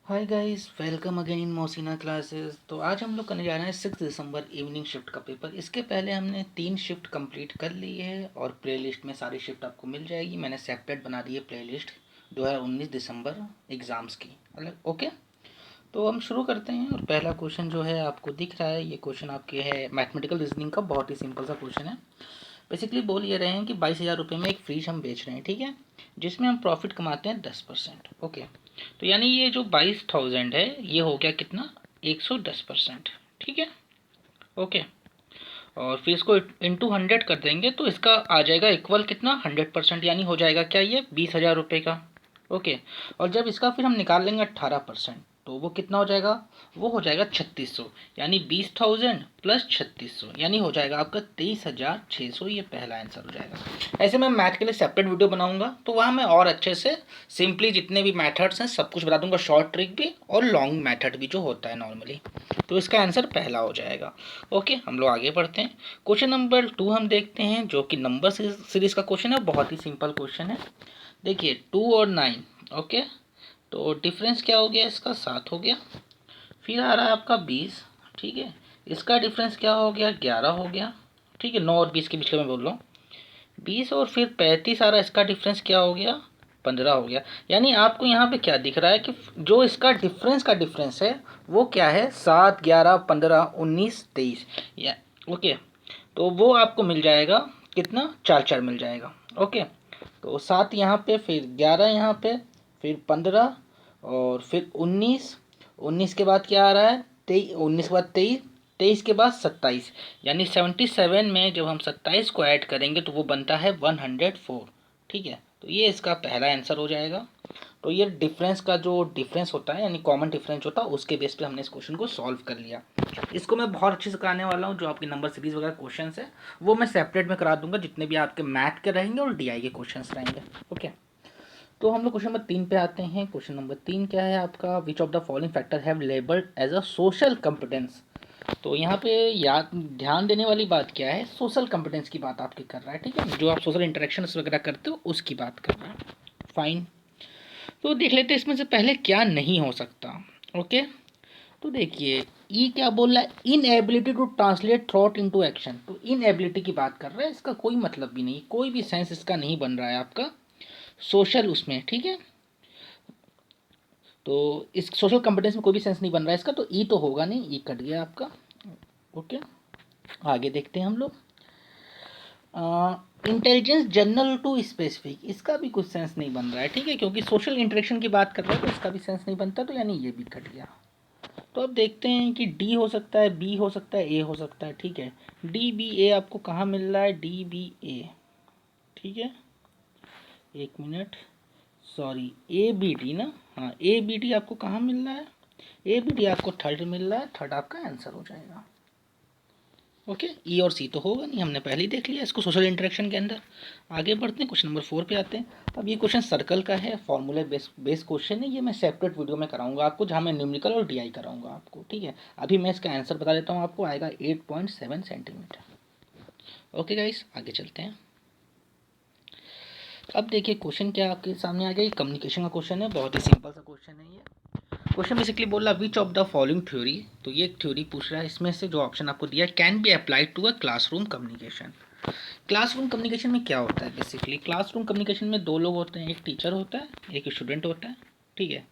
Hi guys, welcome again in Mosina classes. तो आज हम लोग करने जा रहे हैं 6 दिसंबर इवनिंग शिफ्ट का पेपर। इसके पहले हमने 3 शिफ्ट कंप्लीट कर ली है और प्लेलिस्ट में सारी शिफ्ट आपको मिल जाएगी। मैंने सेपरेट बना दी है प्लेलिस्ट 2019 दिसंबर एग्ज़ाम्स की अलग। ओके, तो हम शुरू करते हैं। और पहला क्वेश्चन जो है आपको दिख रहा है, ये क्वेश्चन आपके है मैथमेटिकल रीजनिंग का। बहुत ही सिंपल सा क्वेश्चन है। बेसिकली बोल ये रहे हैं कि 22,000 रुपये में एक फ्रिज हम बेच रहे हैं, ठीक है, जिसमें हम प्रॉफिट कमाते हैं 10%। ओके, तो यानी ये जो 22,000 है ये हो गया कितना, 110%। ठीक है, ओके। और फिर इसको इंटू 100 कर देंगे तो इसका आ जाएगा इक्वल कितना, 100%। यानी हो जाएगा क्या, ये 20,000 रुपये का। ओके, और जब इसका फिर हम निकाल लेंगे 18%, तो वो कितना हो जाएगा, वो हो जाएगा 3600। यानी 20,000 प्लस 3600 यानी हो जाएगा आपका 23,600। ये पहला आंसर हो जाएगा। ऐसे मैं मैथ के लिए सेपरेट वीडियो बनाऊंगा तो वहाँ मैं और अच्छे से सिंपली जितने भी मेथड्स हैं सब कुछ बता दूंगा, शॉर्ट ट्रिक भी और लॉन्ग मेथड भी जो होता है नॉर्मली। तो इसका आंसर पहला हो जाएगा। ओके, हम लोग आगे बढ़ते हैं। क्वेश्चन नंबर 2 हम देखते हैं, जो कि नंबर सीरीज का क्वेश्चन है। बहुत ही सिंपल क्वेश्चन है। देखिए 2 और 9। ओके, तो डिफरेंस क्या हो गया, इसका 7 हो गया। फिर आ रहा है आपका 20। ठीक है, इसका डिफरेंस क्या हो गया, 11 हो गया। ठीक है, 9 और 20 के बीच का मैं बोल रहा हूँ। 20 और फिर 35 आ रहा है, इसका डिफरेंस क्या हो गया, 15 हो गया। यानी आपको यहाँ पे क्या दिख रहा है कि जो इसका डिफरेंस का डिफरेंस है वो क्या है, 7, 11, 15, 19, 23। या ओके, तो वो आपको मिल जाएगा कितना, 4 4 मिल जाएगा। ओके, तो 7 यहाँ पे, फिर 11 यहाँ पे, फिर 15 और फिर 19। 19 के बाद क्या आ रहा है, 23। 19 के बाद 23, 23 के बाद 27। यानी 77 में जब हम 27 को ऐड करेंगे तो वो बनता है 104। ठीक है, तो ये इसका पहला आंसर हो जाएगा। तो ये डिफरेंस का जो डिफरेंस होता है यानी कॉमन डिफरेंस होता है, उसके बेस पे हमने इस क्वेश्चन को सॉल्व कर लिया। इसको मैं बहुत अच्छे से कराने वाला हूँ। जो आपकी नंबर सीरीज वगैरह क्वेश्चन है वो मैं सेपरेट में करा दूंगा, जितने भी आपके मैथ के रहेंगे और डीआई के क्वेश्चन रहेंगे। ओके, तो हम लोग क्वेश्चन नंबर 3 पे आते हैं। क्वेश्चन नंबर 3 क्या है आपका, which of the following factor have labelled as a social competence. तो यहाँ पे याद ध्यान देने वाली बात क्या है, सोशल कॉम्पिटेंस की बात आपकी कर रहा है। ठीक है, जो आप सोशल इंटरेक्शन वगैरह करते हो उसकी बात कर रहा है। फाइन, तो देख लेते हैं इसमें से पहले क्या नहीं हो सकता। ओके, तो देखिए ई क्या बोल रहा है, in ability to translate thought into action. तो इन एबिलिटी की बात कर रहा है, इसका कोई मतलब भी नहीं, कोई भी सेंस इसका नहीं बन रहा है आपका सोशल उसमें। ठीक है, तो इस सोशल कॉम्पिटेंस में कोई भी सेंस नहीं बन रहा है इसका, तो ई तो होगा नहीं, ई कट गया आपका। ओके, आगे देखते हैं हम लोग। इंटेलिजेंस जनरल टू स्पेसिफिक, इसका भी कुछ सेंस नहीं बन रहा है। ठीक है, क्योंकि सोशल इंटरेक्शन की बात कर रहा है तो इसका भी सेंस नहीं बनता, तो यानी ये भी कट गया। तो अब देखते हैं कि डी हो सकता है, बी हो सकता है, ए हो सकता है। ठीक है, डी बी ए आपको कहाँ मिल रहा है, डी बी ए। ठीक है, एक minute, sorry, A B D ना, हाँ ए बी डी आपको कहाँ मिल रहा है, ए बी डी आपको थर्ड मिल रहा है। थर्ड आपका आंसर हो जाएगा। ओके, ई और सी तो होगा नहीं, हमने पहले ही देख लिया इसको सोशल इंटरेक्शन के अंदर। आगे बढ़ते हैं, क्वेश्चन नंबर 4 पे आते हैं। अब ये क्वेश्चन सर्कल का है, फॉर्मूला बेस क्वेश्चन है। ये मैं सेपरेट वीडियो में कराऊंगा आपको, जहाँ मैं न्यूमेरिकल और डीआई कराऊंगा आपको। ठीक है, अभी मैं इसका आंसर बता देता हूँ आपको, आएगा 8.7 सेंटीमीटर। ओके गाइस, आगे चलते हैं। अब देखिए क्वेश्चन क्या आपके सामने आ गया, कम्युनिकेशन का क्वेश्चन है, बहुत ही सिंपल सा क्वेश्चन है ये। क्वेश्चन बेसिकली बोल रहा है विच ऑफ द फॉलोइंग थ्योरी। तो ये एक थ्योरी पूछ रहा है, इसमें से जो ऑप्शन आपको दिया है, can be applied to a classroom communication. Classroom communication में क्या होता है, बेसिकली क्लासरूम कम्युनिकेशन में दो लोग होते हैं, एक टीचर होता है, एक स्टूडेंट होता है। ठीक है,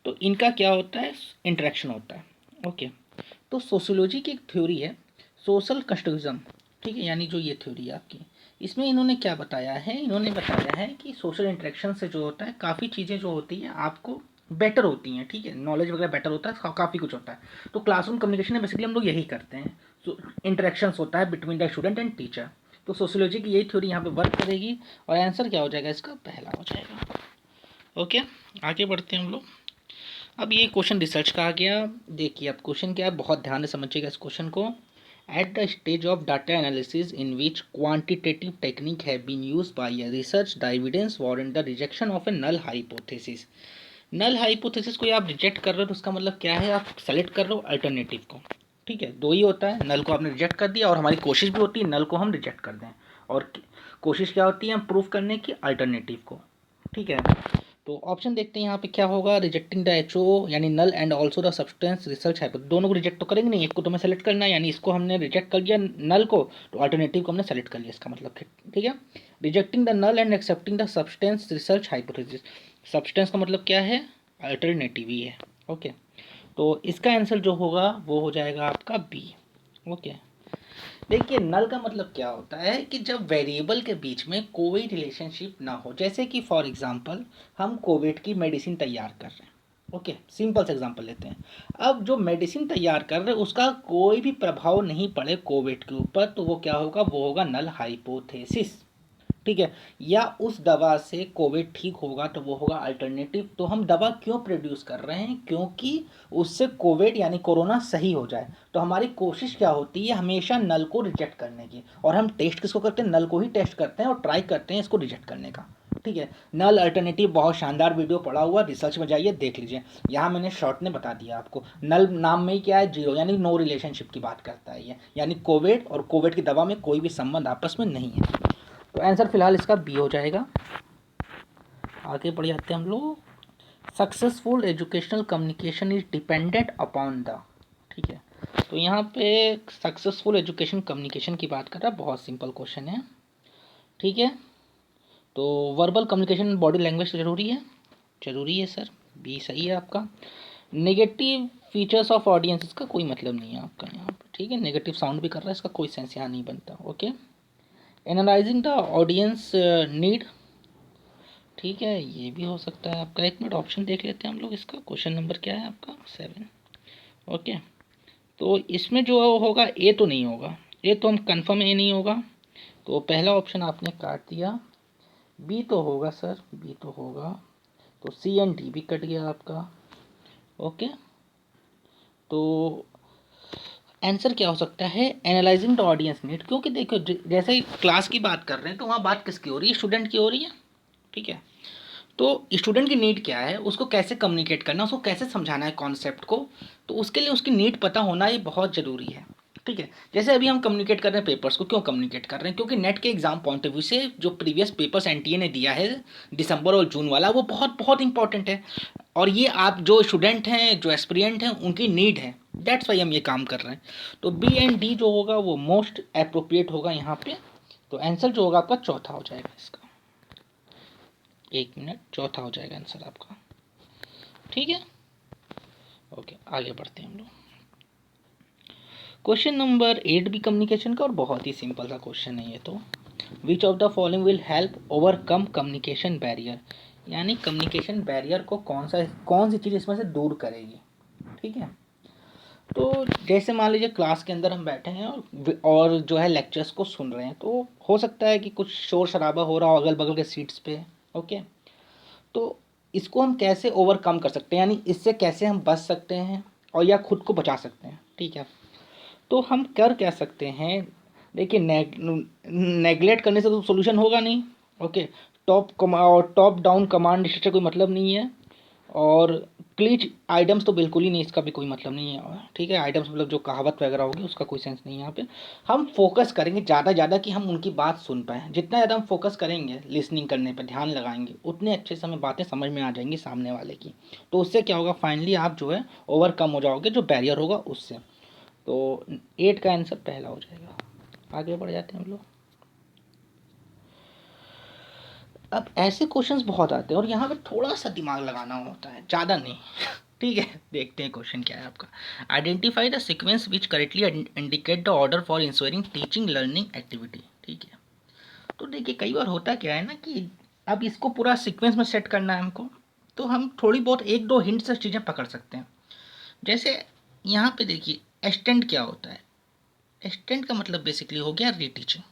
तो इनका क्या होता है, इंटरेक्शन होता है। ओके, तो सोशियोलॉजी की एक थ्योरी है, सोशल कंस्ट्रक्टिज्म। ठीक है, यानी जो ये थ्योरी है आपकी, इसमें इन्होंने क्या बताया है, इन्होंने बताया है कि सोशल इंटरेक्शन से जो होता है काफ़ी चीज़ें जो होती हैं आपको बेटर होती हैं। ठीक है, नॉलेज वगैरह बेटर होता है, काफ़ी कुछ होता है। तो क्लासरूम कम्युनिकेशन में बेसिकली हम लोग यही करते हैं, तो इंटरेक्शंस होता है between the student and teacher. तो सोशियोलॉजी की यही थ्योरी यहाँ पे वर्क करेगी और आंसर क्या हो जाएगा, इसका पहला हो जाएगा। ओके, आगे बढ़ते हैं हम लोग। अब ये क्वेश्चन रिसर्च का आ गया। देखिए अब क्वेश्चन क्या है, बहुत ध्यान से समझिएगा इस क्वेश्चन को। At the stage of data analysis in which quantitative technique have been used by a research the evidence warrant the rejection of a null hypothesis. Null hypothesis को आप रिजेक्ट कर रहे हो तो उसका मतलब क्या है, आप सेलेक्ट कर रहे हो अल्टरनेटिव को। ठीक है, दो ही होता है, नल को आपने रिजेक्ट कर दिया और हमारी कोशिश भी होती है नल को हम रिजेक्ट कर दें। और कोशिश क्या होती है, हम प्रूफ करने की अल्टरनेटिव को। ठीक है, तो ऑप्शन देखते हैं यहाँ पे क्या होगा, रिजेक्टिंग द एचओ यानी null and also the substance research hypothesis, दोनों को रिजेक्ट तो करेंगे नहीं, एक को तो हमें सेलेक्ट करना है, यानी इसको हमने रिजेक्ट कर दिया नल को, तो अल्टरनेटिव को हमने सेलेक्ट कर लिया, इसका मतलब ठीक है। Rejecting the null and accepting the substance research hypothesis, substance का मतलब क्या है, अल्टरनेटिव ही है। ओके, तो इसका आंसर जो होगा वो हो जाएगा आपका बी। ओके, देखिए नल का मतलब क्या होता है कि जब वेरिएबल के बीच में कोई रिलेशनशिप ना हो, जैसे कि फॉर एग्जांपल हम कोविड की मेडिसिन तैयार कर रहे हैं। ओके, सिंपल से एग्जांपल लेते हैं। अब जो मेडिसिन तैयार कर रहे हैं उसका कोई भी प्रभाव नहीं पड़े कोविड के ऊपर, तो वो क्या होगा, वो होगा नल हाइपोथेसिस। ठीक है, या उस दवा से कोविड ठीक होगा तो वो होगा अल्टरनेटिव। तो हम दवा क्यों प्रोड्यूस कर रहे हैं, क्योंकि उससे कोविड यानी कोरोना सही हो जाए। तो हमारी कोशिश क्या होती है, हमेशा नल को रिजेक्ट करने की, और हम टेस्ट किसको करते हैं, नल को ही टेस्ट करते हैं और ट्राई करते हैं इसको रिजेक्ट करने का। ठीक है, नल अल्टरनेटिव बहुत शानदार वीडियो पड़ा हुआ, रिसर्च में जाइए देख लीजिए। यहाँ मैंने शॉर्ट ने बता दिया आपको, नल नाम में ही क्या है, जीरो, यानी नो रिलेशनशिप की बात करता है ये, यानी कोविड और कोविड की दवा में कोई भी संबंध आपस में नहीं है। तो आंसर फिलहाल इसका बी हो जाएगा। आगे बढ़ जाते हैं हम लोग। Successful educational communication is dependent upon the, ठीक है, तो यहाँ पे सक्सेसफुल एजुकेशन कम्युनिकेशन की बात कर रहा है, बहुत सिंपल क्वेश्चन है। ठीक है, तो वर्बल कम्युनिकेशन बॉडी लैंग्वेज ज़रूरी है, ज़रूरी है सर, बी सही है आपका। नेगेटिव फीचर्स ऑफ ऑडियंस, इसका कोई मतलब नहीं है आपका यहाँ पर। ठीक है, नेगेटिव साउंड भी कर रहा है, इसका कोई सेंस यहाँ नहीं बनता। Okay, analysing the audience need, ठीक है, ये भी हो सकता है आपका। एक मिनट ऑप्शन देख लेते हैं हम लोग, इसका क्वेश्चन नंबर क्या है आपका 7। ओके, तो इसमें जो होगा ए तो नहीं होगा, ए तो हम कंफर्म ए नहीं होगा, तो पहला ऑप्शन आपने काट दिया। बी तो होगा सर, बी तो होगा, तो सी एंड डी भी कट गया आपका। ओके, तो आंसर क्या हो सकता है, एनालाइजिंग द ऑडियंस नीड, क्योंकि देखो जैसे ही क्लास की बात कर रहे हैं तो वहाँ बात किसकी हो रही है, स्टूडेंट की हो रही है। ठीक है, तो स्टूडेंट की नीड क्या है, उसको कैसे कम्युनिकेट करना, उसको कैसे समझाना है कॉन्सेप्ट को, तो उसके लिए उसकी नीड पता होना ये बहुत ज़रूरी है। ठीक है, जैसे अभी हम कम्युनिकेट कर रहे हैं पेपर्स को, क्यों कम्युनिकेट कर रहे हैं, क्योंकि नेट के एग्जाम पॉइंट ऑफ व्यू से जो प्रीवियस पेपर्स एनटीए ने दिया है दिसंबर और जून वाला, वो बहुत बहुत इंपॉर्टेंट है, और ये आप जो स्टूडेंट हैं, जो एस्पिरेंट हैं, उनकी नीड है, दैट्स वाई हम ये काम कर रहे हैं। तो बी एंड डी जो होगा वो मोस्ट अप्रोप्रिएट होगा यहाँ पे, तो आंसर जो होगा आपका चौथा हो जाएगा इसका। एक मिनट, चौथा हो जाएगा आंसर आपका। ठीक है, ओके, आगे बढ़ते हैं हम लोग। क्वेश्चन नंबर 8 भी कम्युनिकेशन का और बहुत ही सिंपल सा क्वेश्चन है ये तो। विच of the following will help overcome communication barrier, यानी कम्युनिकेशन बैरियर को कौन सी चीज़ इसमें से दूर करेगी। ठीक है, तो जैसे मान लीजिए क्लास के अंदर हम बैठे हैं और जो है लेक्चर्स को सुन रहे हैं, तो हो सकता है कि कुछ शोर शराबा हो रहा हो अगल बगल के सीट्स पे। ओके, तो इसको हम कैसे ओवरकम कर सकते हैं, यानी इससे कैसे हम बच सकते हैं और या खुद को बचा सकते हैं। ठीक है, तो हम कर क्या सकते हैं, देखिए नेगलेक्ट करने से तो सोल्यूशन होगा नहीं। ओके, टॉप डाउन कमांड से कोई मतलब नहीं है, और क्लीच आइटम्स तो बिल्कुल ही नहीं, इसका भी कोई मतलब नहीं है। ठीक है, आइटम्स मतलब जो कहावत वगैरह होगी उसका कोई सेंस नहीं है यहाँ पे। हम फोकस करेंगे ज़्यादा कि हम उनकी बात सुन पाएँ, जितना ज़्यादा हम फोकस करेंगे लिसनिंग करने पर, ध्यान लगाएंगे, उतने अच्छे से हमें बातें समझ में आ जाएंगी सामने वाले की। तो उससे क्या होगा, फाइनली आप जो है ओवरकम हो जाओगे जो बैरियर होगा उससे। तो 8 का आंसर पहला हो जाएगा। आगे बढ़ जाते हैं हम लोग। अब ऐसे क्वेश्चंस बहुत आते हैं और यहाँ पे थोड़ा सा दिमाग लगाना होता है, ज़्यादा नहीं। ठीक है, देखते हैं क्वेश्चन क्या है आपका। Identify the sequence which correctly indicate the order for ensuring teaching learning activity. ठीक है, तो देखिए कई बार होता क्या है ना कि अब इसको पूरा सीक्वेंस में सेट करना है हमको, तो हम थोड़ी बहुत एक दो हिंट से चीज़ें पकड़ सकते हैं। जैसे यहाँ पे देखिए एक्सटेंड क्या होता है, एक्सटेंड का मतलब बेसिकली हो गया रीटीचिंग।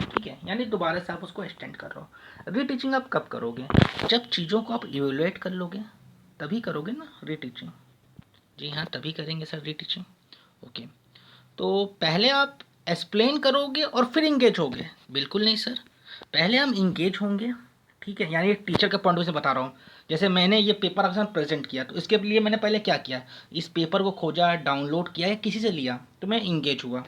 ठीक है, यानी दोबारा से आप उसको एक्सटेंड कर रहे हो। रीटीचिंग आप कब करोगे, जब चीज़ों को आप इवेलुएट कर लोगे तभी करोगे ना रीटीचिंग। जी हाँ, तभी करेंगे सर रीटीचिंग। ओके, तो पहले आप एक्सप्लेन करोगे और फिर इंगेज होगे, बिल्कुल नहीं सर, पहले हम इंगेज होंगे। ठीक है, यानी टीचर के पॉइंट ऑफ व्यू से बता रहा हूँ। जैसे मैंने ये पेपर आपके साथ प्रेजेंट किया, तो इसके लिए मैंने पहले क्या किया, इस पेपर को खोजा, डाउनलोड किया या किसी से लिया, तो मैं इंगेज हुआ।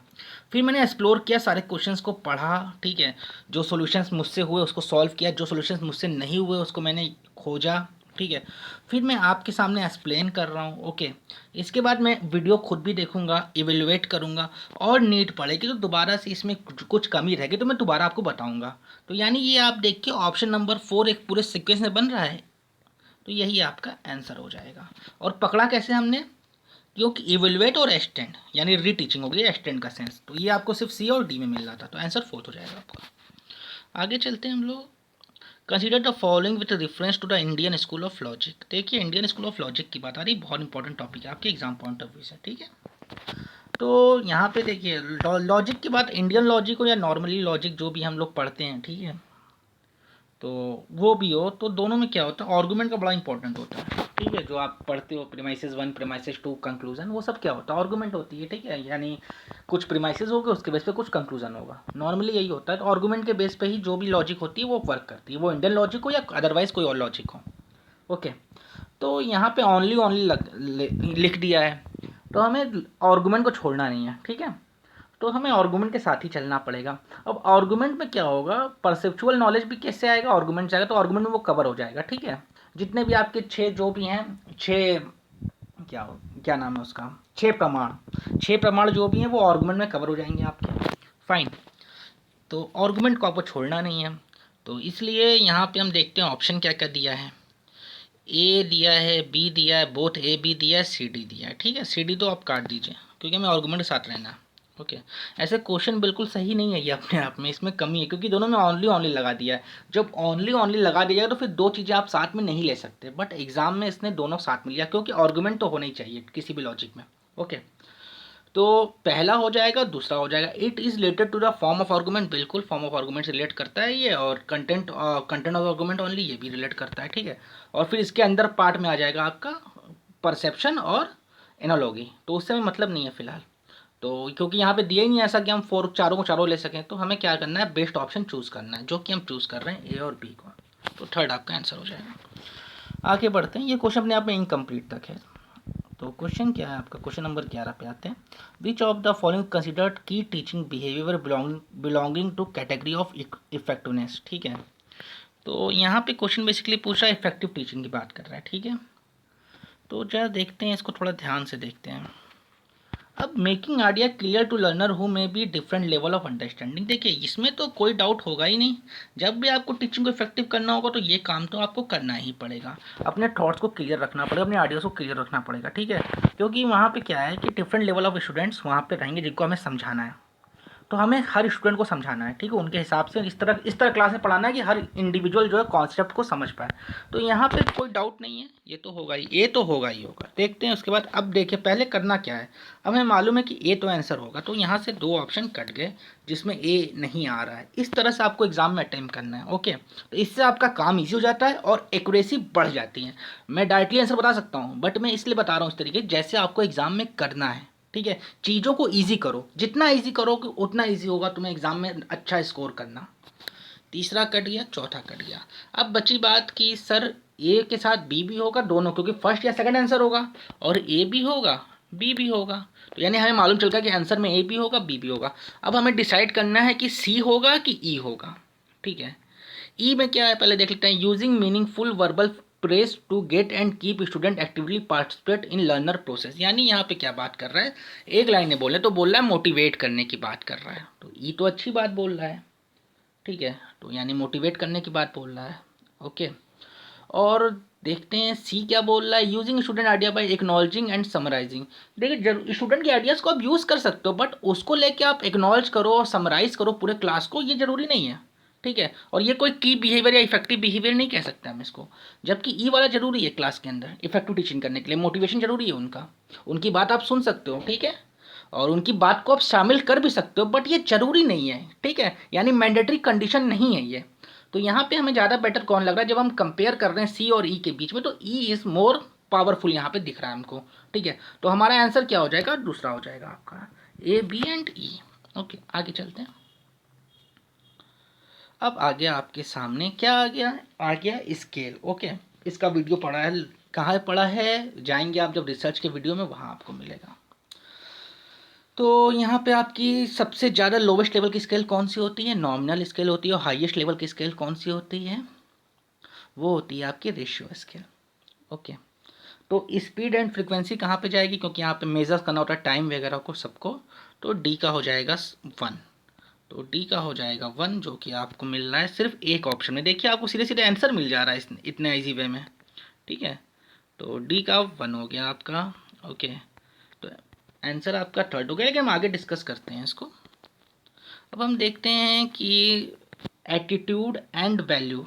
फिर मैंने एक्सप्लोर किया, सारे क्वेश्चंस को पढ़ा। ठीक है, जो सॉल्यूशंस मुझसे हुए उसको सॉल्व किया, जो सॉल्यूशंस मुझसे नहीं हुए उसको मैंने खोजा, ठीक है। फिर मैं आपके सामने एक्सप्लेन कर रहा हूँ, ओके। इसके बाद मैं वीडियो खुद भी देखूंगा, इवेलुएट करूंगा, और नीड पड़ेगी तो दोबारा से इसमें कुछ कमी रहेगी तो मैं दोबारा आपको बताऊंगा। तो यानी ये आप देखिए ऑप्शन नंबर 4 एक पूरे सीक्वेंस में बन रहा है, तो यही आपका आंसर हो जाएगा। और पकड़ा कैसे हमने, क्योंकि इवेलुएट और एक्सटेंड यानी रीटीचिंग हो गई एक्सटेंड का सेंस, तो ये आपको सिर्फ सी और डी में मिल रहा था, तो आंसर 4 हो जाएगा आपका। आगे चलते हैं हम लोग। Consider the following with reference to the Indian school of logic. देखिए इंडियन स्कूल ऑफ लॉजिक की बात आ रही, बहुत इंपॉर्टेंट टॉपिक है आपके एग्जाम पॉइंट ऑफ व्यू से, ठीक है। तो यहाँ पे देखिए लॉजिक की बात, इंडियन लॉजिक हो या नॉर्मली लॉजिक जो भी हम लोग पढ़ते हैं, ठीक है, तो वो भी हो, तो दोनों में क्या होता है, आर्गुमेंट का बड़ा इंपॉर्टेंट होता है, ठीक है। जो आप पढ़ते हो प्रीमाइसेस 1 प्रीमाइसेस 2 कंक्लूजन, वो सब क्या होता है, आर्गुमेंट होती है, ठीक है। यानी कुछ प्रीमाइसेस होगा उसके बेस पे कुछ कंक्लूजन होगा, नॉर्मली यही होता है। तो आर्गुमेंट के बेस पे ही जो भी लॉजिक होती है वो वर्क करती है, वो इंडियन लॉजिक हो या अदरवाइज कोई और लॉजिक हो, ओके। तो यहाँ पे ओनली ओनली लिख दिया है, तो हमें आर्गुमेंट को छोड़ना नहीं है, ठीक है। तो हमें आर्गुमेंट के साथ ही चलना पड़ेगा। अब आर्गुमेंट में क्या होगा, परसेप्चुअल नॉलेज भी कैसे आएगा, आर्गुमेंट जाएगा तो आर्गुमेंट में वो कवर हो जाएगा, ठीक है। जितने भी आपके 6 जो भी हैं, 6 क्या क्या नाम है उसका, 6 प्रमाण जो भी हैं वो आर्गुमेंट में कवर हो जाएंगे आपके, फाइन। तो आर्गुमेंट को आपको छोड़ना नहीं है, तो इसलिए यहाँ पे हम देखते हैं ऑप्शन क्या क्या दिया है। ए दिया है, बी दिया है, बोथ ए बी दिया है, सी डी दिया है, ठीक है। सी डी तो आप काट दीजिए क्योंकि हमें आर्गुमेंट के साथ रहना है, ओके। ऐसे क्वेश्चन बिल्कुल सही नहीं है ये अपने आप में, इसमें कमी है क्योंकि दोनों में ओनली ओनली लगा दिया है। जब ओनली ओनली लगा दिया जाएगा तो फिर दो चीज़ें आप साथ में नहीं ले सकते, बट एग्जाम में इसने दोनों साथ में लिया क्योंकि आर्गुमेंट तो होना ही चाहिए किसी भी लॉजिक में, ओके। तो पहला हो जाएगा, दूसरा हो जाएगा it is related to the form of argument, बिल्कुल फॉर्म ऑफ आर्गूमेंट से रिलेट करता है ये, और कंटेंट ऑफ आर्गूमेंट ओनली ये भी रिलेट करता है, ठीक है। और फिर इसके अंदर पार्ट में आ जाएगा आपका परसेप्शन और एनालॉगी, तो उससे हमें मतलब नहीं है फिलहाल। तो क्योंकि यहाँ पे दिया ही नहीं ऐसा कि हम चारों को चारों ले सकें, तो हमें क्या करना है, बेस्ट ऑप्शन चूज़ करना है, जो कि हम चूज़ कर रहे हैं ए और बी को, तो थर्ड आपका आंसर हो जाएगा। आगे बढ़ते हैं, ये क्वेश्चन अपने आप में इनकम्प्लीट तक है। तो क्वेश्चन क्या है आपका, क्वेश्चन नंबर 11 पे आते हैं। Which of the following considered key teaching behaviour belonging to category of effectiveness, ठीक है। तो यहाँ पे क्वेश्चन बेसिकली पूछ रहा है, इफेक्टिव टीचिंग की बात कर रहा है, ठीक है। तो जरा देखते हैं इसको, थोड़ा ध्यान से देखते हैं। अब making idea clear to learner who may be different level of understanding, देखिए इसमें तो कोई डाउट होगा ही नहीं। जब भी आपको टीचिंग को इफेक्टिव करना होगा तो ये काम तो आपको करना ही पड़ेगा, अपने थॉट्स को क्लियर रखना पड़ेगा, अपने आइडियाज़ को क्लियर रखना पड़ेगा, ठीक है। क्योंकि वहाँ पे क्या है कि डिफरेंट लेवल ऑफ स्टूडेंट्स वहाँ पे रहेंगे जिनको हमें समझाना है, तो हमें हर स्टूडेंट को समझाना है, ठीक है, उनके हिसाब से इस तरह क्लास में पढ़ाना है कि हर इंडिविजुअल जो है कॉन्सेप्ट को समझ पाए। तो यहाँ पे कोई डाउट नहीं है, ये तो होगा ही, ये तो होगा ही होगा। देखते हैं उसके बाद। अब देखिए पहले करना क्या है, अब हमें मालूम है कि ए तो आंसर होगा, तो यहाँ से 2 ऑप्शन कट गए जिसमें ए नहीं आ रहा है। इस तरह से आपको एग्जाम में अटेम्प्ट करना है, ओके। तो इससे आपका काम ईजी हो जाता है और एक्यूरेसी बढ़ जाती है। मैं डायरेक्टली आंसर बता सकता हूँ, बट मैं इसलिए बता रहा हूँ इस तरीके जैसे आपको एग्जाम में करना है, ठीक है। चीज़ों को इजी करो, जितना इजी करोगे उतना इजी होगा तुम्हें एग्जाम में अच्छा स्कोर करना। तीसरा कट गया, चौथा कट गया। अब बची बात कि सर ए के साथ बी भी होगा, दोनों, क्योंकि फर्स्ट या सेकंड आंसर होगा, और ए भी होगा बी भी होगा, तो यानी हमें मालूम चल गया कि आंसर में ए भी होगा बी भी होगा। अब हमें डिसाइड करना है कि सी होगा कि ई होगा, ठीक है। ई में क्या है पहले देख लेते हैं। Using meaningful verbal press to get and keep student actively participate in learner process, यानी यहाँ पे क्या बात कर रहा है, एक लाइन में बोले तो बोल रहा है मोटिवेट करने की बात कर रहा है, तो ई तो अच्छी बात बोल रहा है, ठीक है। तो यानी मोटिवेट करने की बात बोल रहा है, ओके। और देखते हैं सी क्या बोल रहा है, using student idea by acknowledging and summarising. देखिए स्टूडेंट के आइडियाज़ को आप यूज़ कर सकते हो, बट उसको लेके आप एक्नॉलेज करो और समराइज करो पूरे क्लास को, ये जरूरी नहीं है, ठीक है। और ये कोई की बिहेवियर या इफेक्टिव बिहेवियर नहीं कह सकते हम इसको, जबकि ई वाला जरूरी है क्लास के अंदर इफेक्टिव टीचिंग करने के लिए, मोटिवेशन जरूरी है उनका, उनकी बात आप सुन सकते हो, ठीक है, और उनकी बात को आप शामिल कर भी सकते हो, बट ये जरूरी नहीं है, ठीक है, यानी मैंडेटरी कंडीशन नहीं है ये। तो यहाँ पे हमें ज़्यादा बेटर कौन लग रहा है, जब हम कंपेयर कर रहे हैं सी और ई के बीच में, तो ई इज़ मोर पावरफुल यहाँ पे दिख रहा है हमको, ठीक है। तो हमारा आंसर क्या हो जाएगा, दूसरा हो जाएगा आपका, A B and E, okay. आगे चलते हैं। अब आ गया आपके सामने, क्या आ गया स्केल, ओके। इसका वीडियो पड़ा है, कहाँ पड़ा है, जाएंगे आप जब रिसर्च के वीडियो में, वहाँ आपको मिलेगा। तो यहाँ पे आपकी सबसे ज़्यादा लोवेस्ट लेवल की स्केल कौन सी होती है, नॉमिनल स्केल होती है, और हाईएस्ट लेवल की स्केल कौन सी होती है, वो होती है आपकी रेशियो स्केल, ओके, तो स्पीड एंड फ्रीक्वेंसी कहाँ पे जाएगी, क्योंकि यहाँ पे मेजर्स करना होता है टाइम वगैरह को सबको, तो डी का हो जाएगा 1। तो डी का हो जाएगा 1, जो कि आपको मिल रहा है सिर्फ एक ऑप्शन में। देखिए आपको सीधे सीधे आंसर मिल जा रहा है इतने ईजी वे में, ठीक है। तो डी का 1 हो गया आपका। ओके, तो आंसर आपका थर्ड हो गया, लेकिन हम आगे डिस्कस करते हैं इसको। अब हम देखते हैं कि एटीट्यूड एंड वैल्यू।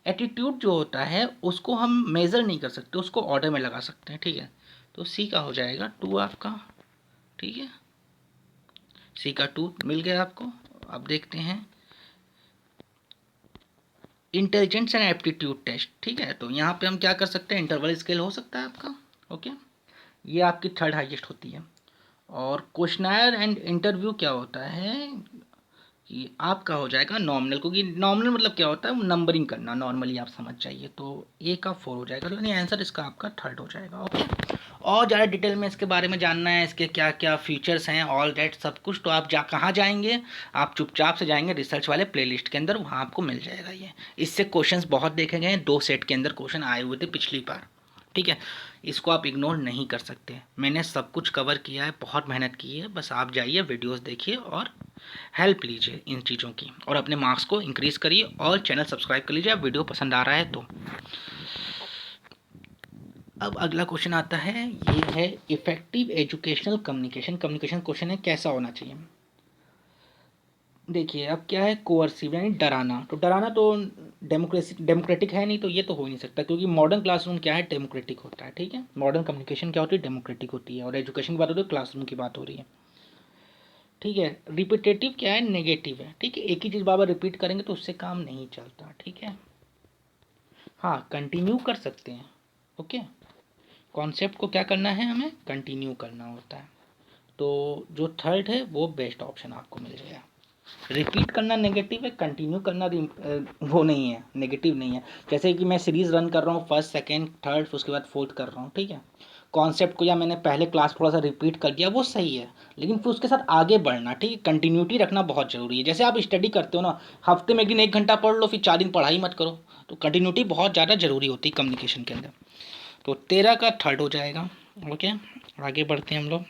एटीट्यूड जो होता है उसको हम मेज़र नहीं कर सकते, उसको ऑर्डर में लगा सकते हैं, ठीक है। तो सी का हो जाएगा 2 आपका, ठीक है। सी का 2 मिल गया आपको। अब देखते हैं इंटेलिजेंस एंड एप्टीट्यूड टेस्ट, ठीक है। तो यहाँ पे हम क्या कर सकते हैं, इंटरवल स्केल हो सकता है आपका। ओके, ये आपकी थर्ड हाईएस्ट होती है। और क्वेश्चनायर एंड इंटरव्यू क्या होता है कि आपका हो जाएगा नॉमिनल, क्योंकि नॉमिनल मतलब क्या होता है, नंबरिंग करना, नॉर्मली आप समझ जाइए। तो ए का 4 हो जाएगा, तो यानी आंसर इसका आपका थर्ड हो जाएगा। ओके, और ज़्यादा डिटेल में इसके बारे में जानना है, इसके क्या क्या फीचर्स हैं, ऑल दैट सब कुछ, तो आप कहाँ जाएंगे, आप चुपचाप से जाएंगे रिसर्च वाले प्लेलिस्ट के अंदर, वहाँ आपको मिल जाएगा ये। इससे क्वेश्चंस बहुत देखे गए हैं, 2 सेट के अंदर क्वेश्चन आए हुए थे पिछली बार, ठीक है। इसको आप इग्नोर नहीं कर सकते, मैंने सब कुछ कवर किया है, बहुत मेहनत की है। बस आप जाइए वीडियोस देखिए और हेल्प लीजिए इन चीज़ों की, और अपने मार्क्स को इंक्रीज़ करिए, और चैनल सब्सक्राइब कर लीजिए आप वीडियो पसंद आ रहा है तो। अब अगला क्वेश्चन आता है, ये है effective educational communication. Communication question है कैसा होना चाहिए। देखिए अब क्या है, कोअर्सिव यानी डराना, तो डराना तो डेमोक्रेटिक है नहीं, तो ये तो हो ही नहीं सकता, क्योंकि मॉडर्न क्लासरूम क्या है, डेमोक्रेटिक होता है, ठीक है। मॉडर्न कम्युनिकेशन क्या होती है, डेमोक्रेटिक होती है, और एजुकेशन की बात हो रही है, क्लासरूम की बात हो रही है, ठीक है। रिपीटेटिव क्या है, नेगेटिव है, ठीक है। एक ही चीज़ बार बार रिपीट करेंगे तो उससे काम नहीं चलता, ठीक है। हाँ, कंटिन्यू कर सकते हैं, ओके। कॉन्सेप्ट को क्या करना है, हमें कंटिन्यू करना होता है। तो जो थर्ड है वो बेस्ट ऑप्शन आपको मिल गया। रिपीट करना नेगेटिव है, कंटिन्यू करना वो नहीं है, नेगेटिव नहीं है। जैसे कि मैं सीरीज़ रन कर रहा हूँ, फर्स्ट सेकंड थर्ड, उसके बाद फोर्थ कर रहा हूँ, ठीक है। कॉन्सेप्ट को या मैंने पहले क्लास थोड़ा सा रिपीट कर दिया, वो सही है, लेकिन फिर उसके साथ आगे बढ़ना, ठीक है। कंटिन्यूटी रखना बहुत ज़रूरी है। जैसे आप स्टडी करते हो ना, हफ्ते में एक दिन 1 घंटा पढ़ लो, फिर 4 दिन पढ़ाई मत करो, तो कंटिन्यूटी बहुत ज़्यादा ज़रूरी होती है कम्युनिकेशन के अंदर। तो 13 का थर्ड हो जाएगा। ओके, आगे बढ़ते हैं हम लोग।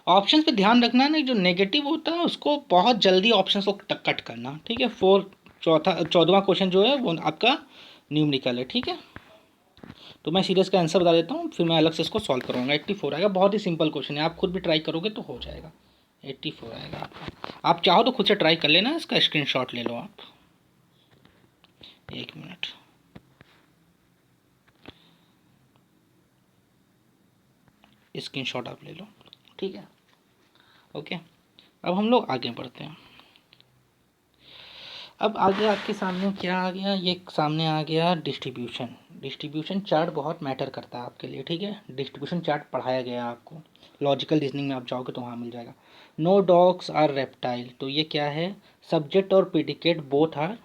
ऑप्शन पे ध्यान रखना नहीं, जो नेगेटिव होता है उसको बहुत जल्दी ऑप्शन को कट करना, ठीक है। 14वां क्वेश्चन जो है वो आपका न्यूमेरिकल है, ठीक है। तो मैं सीरियस का आंसर बता देता हूँ, फिर मैं अलग से इसको सॉल्व करूँगा। 84 आएगा, बहुत ही सिंपल क्वेश्चन है, आप खुद भी ट्राई करोगे तो हो जाएगा। 84 आएगा आपका, आप चाहो तो खुद से ट्राई कर लेना, इसका स्क्रीनशॉट ले लो आप। 1 मिनट, स्क्रीनशॉट आप ले लो, ठीक है। ओके, अब हम लोग आगे बढ़ते हैं। अब आगे आपके सामने क्या आ गया, ये सामने आ गया डिस्ट्रीब्यूशन। डिस्ट्रीब्यूशन चार्ट बहुत मैटर करता है आपके लिए, ठीक है। डिस्ट्रीब्यूशन चार्ट पढ़ाया गया है आपको, लॉजिकल रीजनिंग में आप जाओगे तो वहाँ मिल जाएगा। नो डॉग्स आर रेप्टाइल, तो ये क्या है, सब्जेक्ट और प्रिडिकेट बोथ आर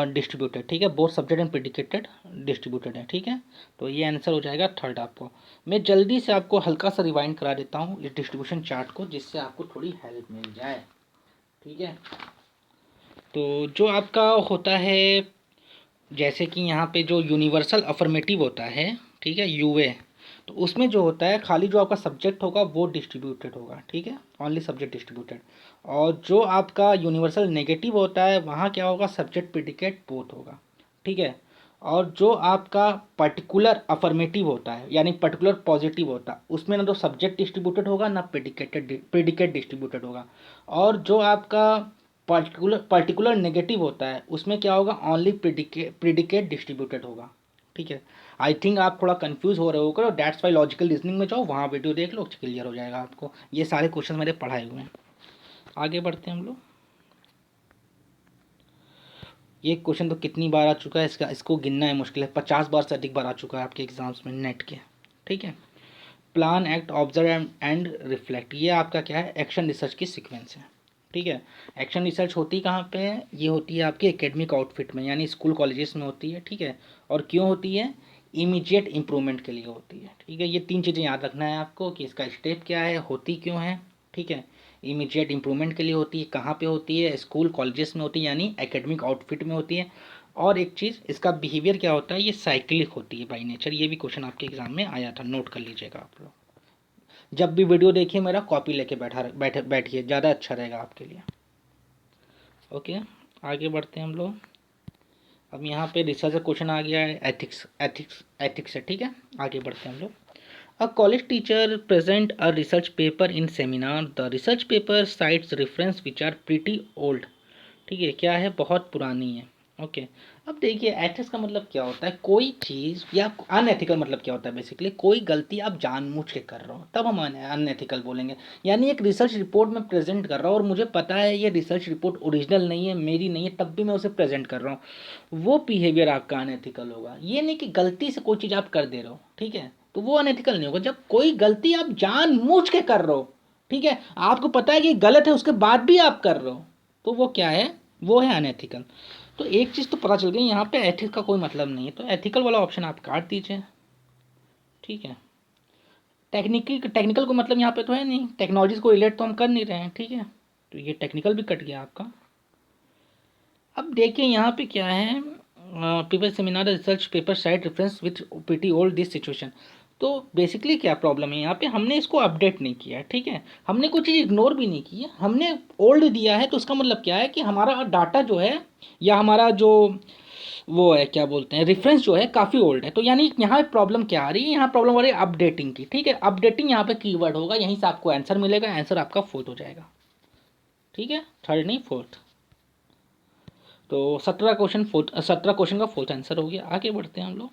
डिस्ट्रीब्यूटेड, ठीक है। बोथ सब्जेक्ट एंड प्रिडिकेटेड डिस्ट्रीब्यूटेड है, ठीक है। तो ये आंसर हो जाएगा थर्ड आपको। मैं जल्दी से आपको हल्का सा रिवाइंड करा देता हूँ इस डिस्ट्रीब्यूशन चार्ट को, जिससे आपको थोड़ी हेल्प मिल जाए, ठीक है। तो जो आपका होता है, जैसे कि यहाँ पे जो यूनिवर्सल अफर्मेटिव होता है, ठीक है, यूए, तो उसमें जो होता है खाली जो आपका सब्जेक्ट होगा वो डिस्ट्रीब्यूटेड होगा, ठीक है, ओनली सब्जेक्ट डिस्ट्रीब्यूटेड। और जो आपका यूनिवर्सल नेगेटिव होता है वहाँ क्या होगा, सब्जेक्ट प्रिडिकेट बोथ होगा, ठीक है। और जो आपका पर्टिकुलर अफर्मेटिव होता है यानी पर्टिकुलर पॉजिटिव होता है, उसमें ना तो सब्जेक्ट डिस्ट्रीब्यूटेड होगा ना प्रिडिकेट डिस्ट्रीब्यूटेड होगा। और जो आपका पर्टिकुलर नेगेटिव होता है उसमें क्या होगा, ओनली प्रिडिकेट डिस्ट्रीब्यूटेड होगा, ठीक है। आई थिंक आप थोड़ा कंफ्यूज हो रहे हो, करो डैट्स वाई लॉजिकल रीजनिंग में जाओ, वहाँ वीडियो देख लो, क्लियर हो जाएगा आपको। ये सारे क्वेश्चन मेरे पढ़ाए हुए हैं। आगे बढ़ते हैं हम लोग। ये क्वेश्चन तो कितनी बार आ चुका है, इसको गिनना है मुश्किल है, 50 बार से अधिक बार आ चुका है आपके एग्जाम्स में नेट के, ठीक है। Plan, act, observe and reflect, ये आपका क्या है, एक्शन रिसर्च की सीक्वेंस है, ठीक है। एक्शन रिसर्च होती कहाँ पे है, ये होती है आपके एकेडमिक आउटफिट में, यानी स्कूल कॉलेजेस में होती है, ठीक है। और क्यों होती है, इमीडिएट इम्प्रूवमेंट के लिए होती है, ठीक है। ये 3 चीज़ें याद रखना है आपको कि इसका स्टेप क्या है, होती क्यों है, ठीक है। इमीडिएट इम्प्रूवमेंट के लिए होती है, कहाँ पे होती है, स्कूल कॉलेजेस में होती है, यानी एकेडमिक आउटफिट में होती है। और एक चीज़, इसका बिहेवियर क्या होता है, ये साइक्लिक होती है बाई नेचर। ये भी क्वेश्चन आपके एग्जाम में आया था, नोट कर लीजिएगा आप लोग। जब भी वीडियो देखिए मेरा कॉपी लेके बैठिए, ज़्यादा अच्छा रहेगा आपके लिए। ओके, आगे बढ़ते हैं हम लोग। अब यहाँ पे रिसर्च क्वेश्चन आ गया है, एथिक्स है, ठीक है। आगे बढ़ते हैं हम लोग। A college teacher present a research paper in seminar, the research paper cites reference which are pretty old. ठीक है, क्या है, बहुत पुरानी है। ओके, अब देखिए एथिक्स का मतलब क्या होता है, कोई चीज़, या अनएथिकल मतलब क्या होता है, बेसिकली कोई गलती आप जानबूझ के कर रहे हो तब हम अनएथिकल बोलेंगे। यानी एक रिसर्च रिपोर्ट में प्रेजेंट कर रहा हूँ और मुझे पता है ये रिसर्च रिपोर्ट ओरिजिनल नहीं है, मेरी नहीं है, तब भी मैं उसे प्रेजेंट कर रहा हूँ, वो बिहेवियर आपका अनएथिकल होगा। ये नहीं कि गलती से कोई चीज़ आप कर दे रहे हो, ठीक है, तो वो अनएथिकल नहीं होगा। जब कोई गलती आप जानबूझ के कर रहे हो, ठीक है, आपको पता है कि गलत है, उसके बाद भी आप कर रहे हो, तो वो क्या है, वो है अनएथिकल। तो एक चीज़ तो पता चल गई, यहाँ पे एथिक्स का कोई मतलब नहीं है, तो एथिकल वाला ऑप्शन आप काट दीजिए, ठीक है। टेक्निकल को मतलब यहाँ पे तो है नहीं, टेक्नोलॉजी को रिलेट तो हम कर नहीं रहे हैं, ठीक है, तो ये टेक्निकल भी कट गया आपका। अब देखिए यहाँ पे क्या है, paper seminar research paper site reference with PT old this situation. तो बेसिकली क्या प्रॉब्लम है यहाँ पे, हमने इसको अपडेट नहीं किया, ठीक है, हमने कोई चीज़ इग्नोर भी नहीं की है, हमने ओल्ड दिया है, तो उसका मतलब क्या है कि हमारा डाटा जो है, या हमारा जो वो है, क्या बोलते हैं, रेफरेंस जो है काफ़ी ओल्ड है। तो यानी यहाँ प्रॉब्लम क्या आ रही है, यहाँ प्रॉब्लम आ रही है अपडेटिंग की, ठीक है। अपडेटिंग यहाँ पे कीवर्ड होगा, यहीं से आपको आंसर मिलेगा, आंसर आपका फोर्थ हो जाएगा, ठीक है, थर्ड नहीं फोर्थ। तो 17 क्वेश्चन का फोर्थ आंसर हो गया। आगे बढ़ते हैं हम लोग।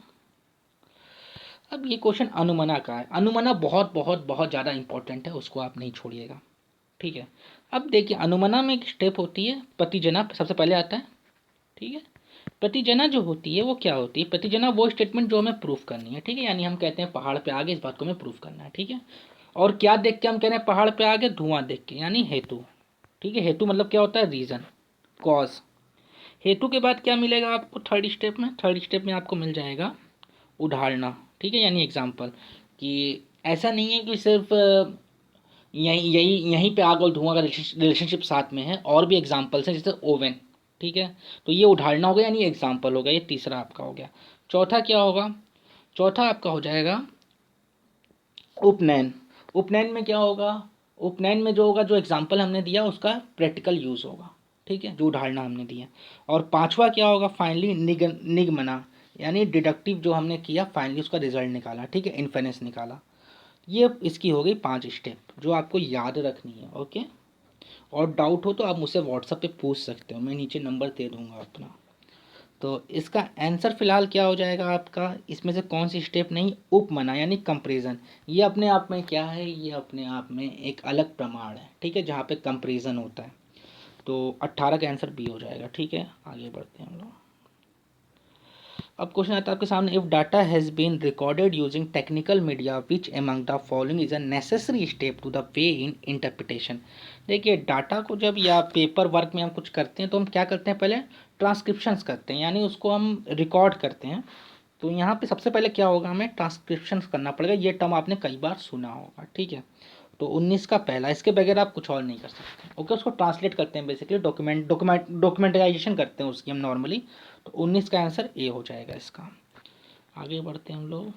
अब ये क्वेश्चन अनुमना का है। अनुमना बहुत बहुत बहुत ज़्यादा इंपॉर्टेंट है, उसको आप नहीं छोड़िएगा, ठीक है। अब देखिए अनुमना में एक स्टेप होती है, प्रतिजना सबसे पहले आता है, ठीक है। प्रतिजना जो होती है वो क्या होती है, प्रतिजना वो स्टेटमेंट जो हमें प्रूफ करनी है, ठीक है। यानी हम कहते हैं पहाड़ पे आगे, इस बात को हमें प्रूफ करना है, ठीक है। और क्या देख के हम कह रहे हैं पहाड़ पे आगे, धुआं देख के, यानी हेतु, ठीक है। हेतु मतलब क्या होता है, रीज़न, कॉज। हेतु के बाद क्या मिलेगा आपको थर्ड स्टेप में, थर्ड स्टेप में आपको मिल जाएगा उदाहरणा, ठीक है, यानी एग्जाम्पल। कि ऐसा नहीं है कि सिर्फ यहीं पे आग और धुआं का रिलेशनशिप साथ में है, और भी एग्जाम्पल्स हैं, जैसे ओवन, ठीक है। तो ये उदाहरणा हो गया, यानी एग्जाम्पल हो गया, ये तीसरा आपका हो गया। चौथा क्या होगा, चौथा आपका हो जाएगा उपनयन। उपनयन में क्या होगा, उपनयन में जो होगा, जो एग्जाम्पल हमने दिया उसका प्रैक्टिकल यूज़ होगा, ठीक है, जो उदाहरण हमने दिया। और पांचवा क्या होगा, फाइनली निगमना, यानी डिडक्टिव जो हमने किया, फाइनली उसका रिजल्ट निकाला, ठीक है, इन्फेरेंस निकाला। ये इसकी हो गई 5 स्टेप जो आपको याद रखनी है, ओके। और डाउट हो तो आप मुझसे व्हाट्सएप पे पूछ सकते हो, मैं नीचे नंबर दे दूंगा अपना। तो इसका आंसर फिलहाल क्या हो जाएगा आपका, इसमें से कौन सी स्टेप नहीं, उपमना यानी कंपेरिजन। ये अपने आप में क्या है, ये अपने आप में एक अलग प्रमाण है, ठीक है, जहाँ पे कंपेरिजन होता है। तो 18 का आंसर बी हो जाएगा, ठीक है। आगे बढ़ते हैं हम लोग। अब क्वेश्चन आता है आपके सामने, if data has been recorded using technical media which among the following is a necessary step to the way in interpretation. देखिए डाटा को जब, या पेपर वर्क में हम कुछ करते हैं, तो हम क्या करते हैं, पहले ट्रांसक्रिप्शंस करते हैं, यानी उसको हम रिकॉर्ड करते हैं। तो यहाँ पे सबसे पहले क्या होगा, हमें ट्रांसक्रिप्शन करना पड़ेगा, ये टर्म आपने कई बार सुना होगा, ठीक है। तो 19 का पहला, इसके बगैर आप कुछ और नहीं कर सकते, ओके। उसको ट्रांसलेट करते हैं, बेसिकली डॉक्यूमेंटाइजेशन करते हैं उसकी हम नॉर्मली। तो 19 का आंसर ए हो जाएगा इसका। आगे बढ़ते हैं हम लोग।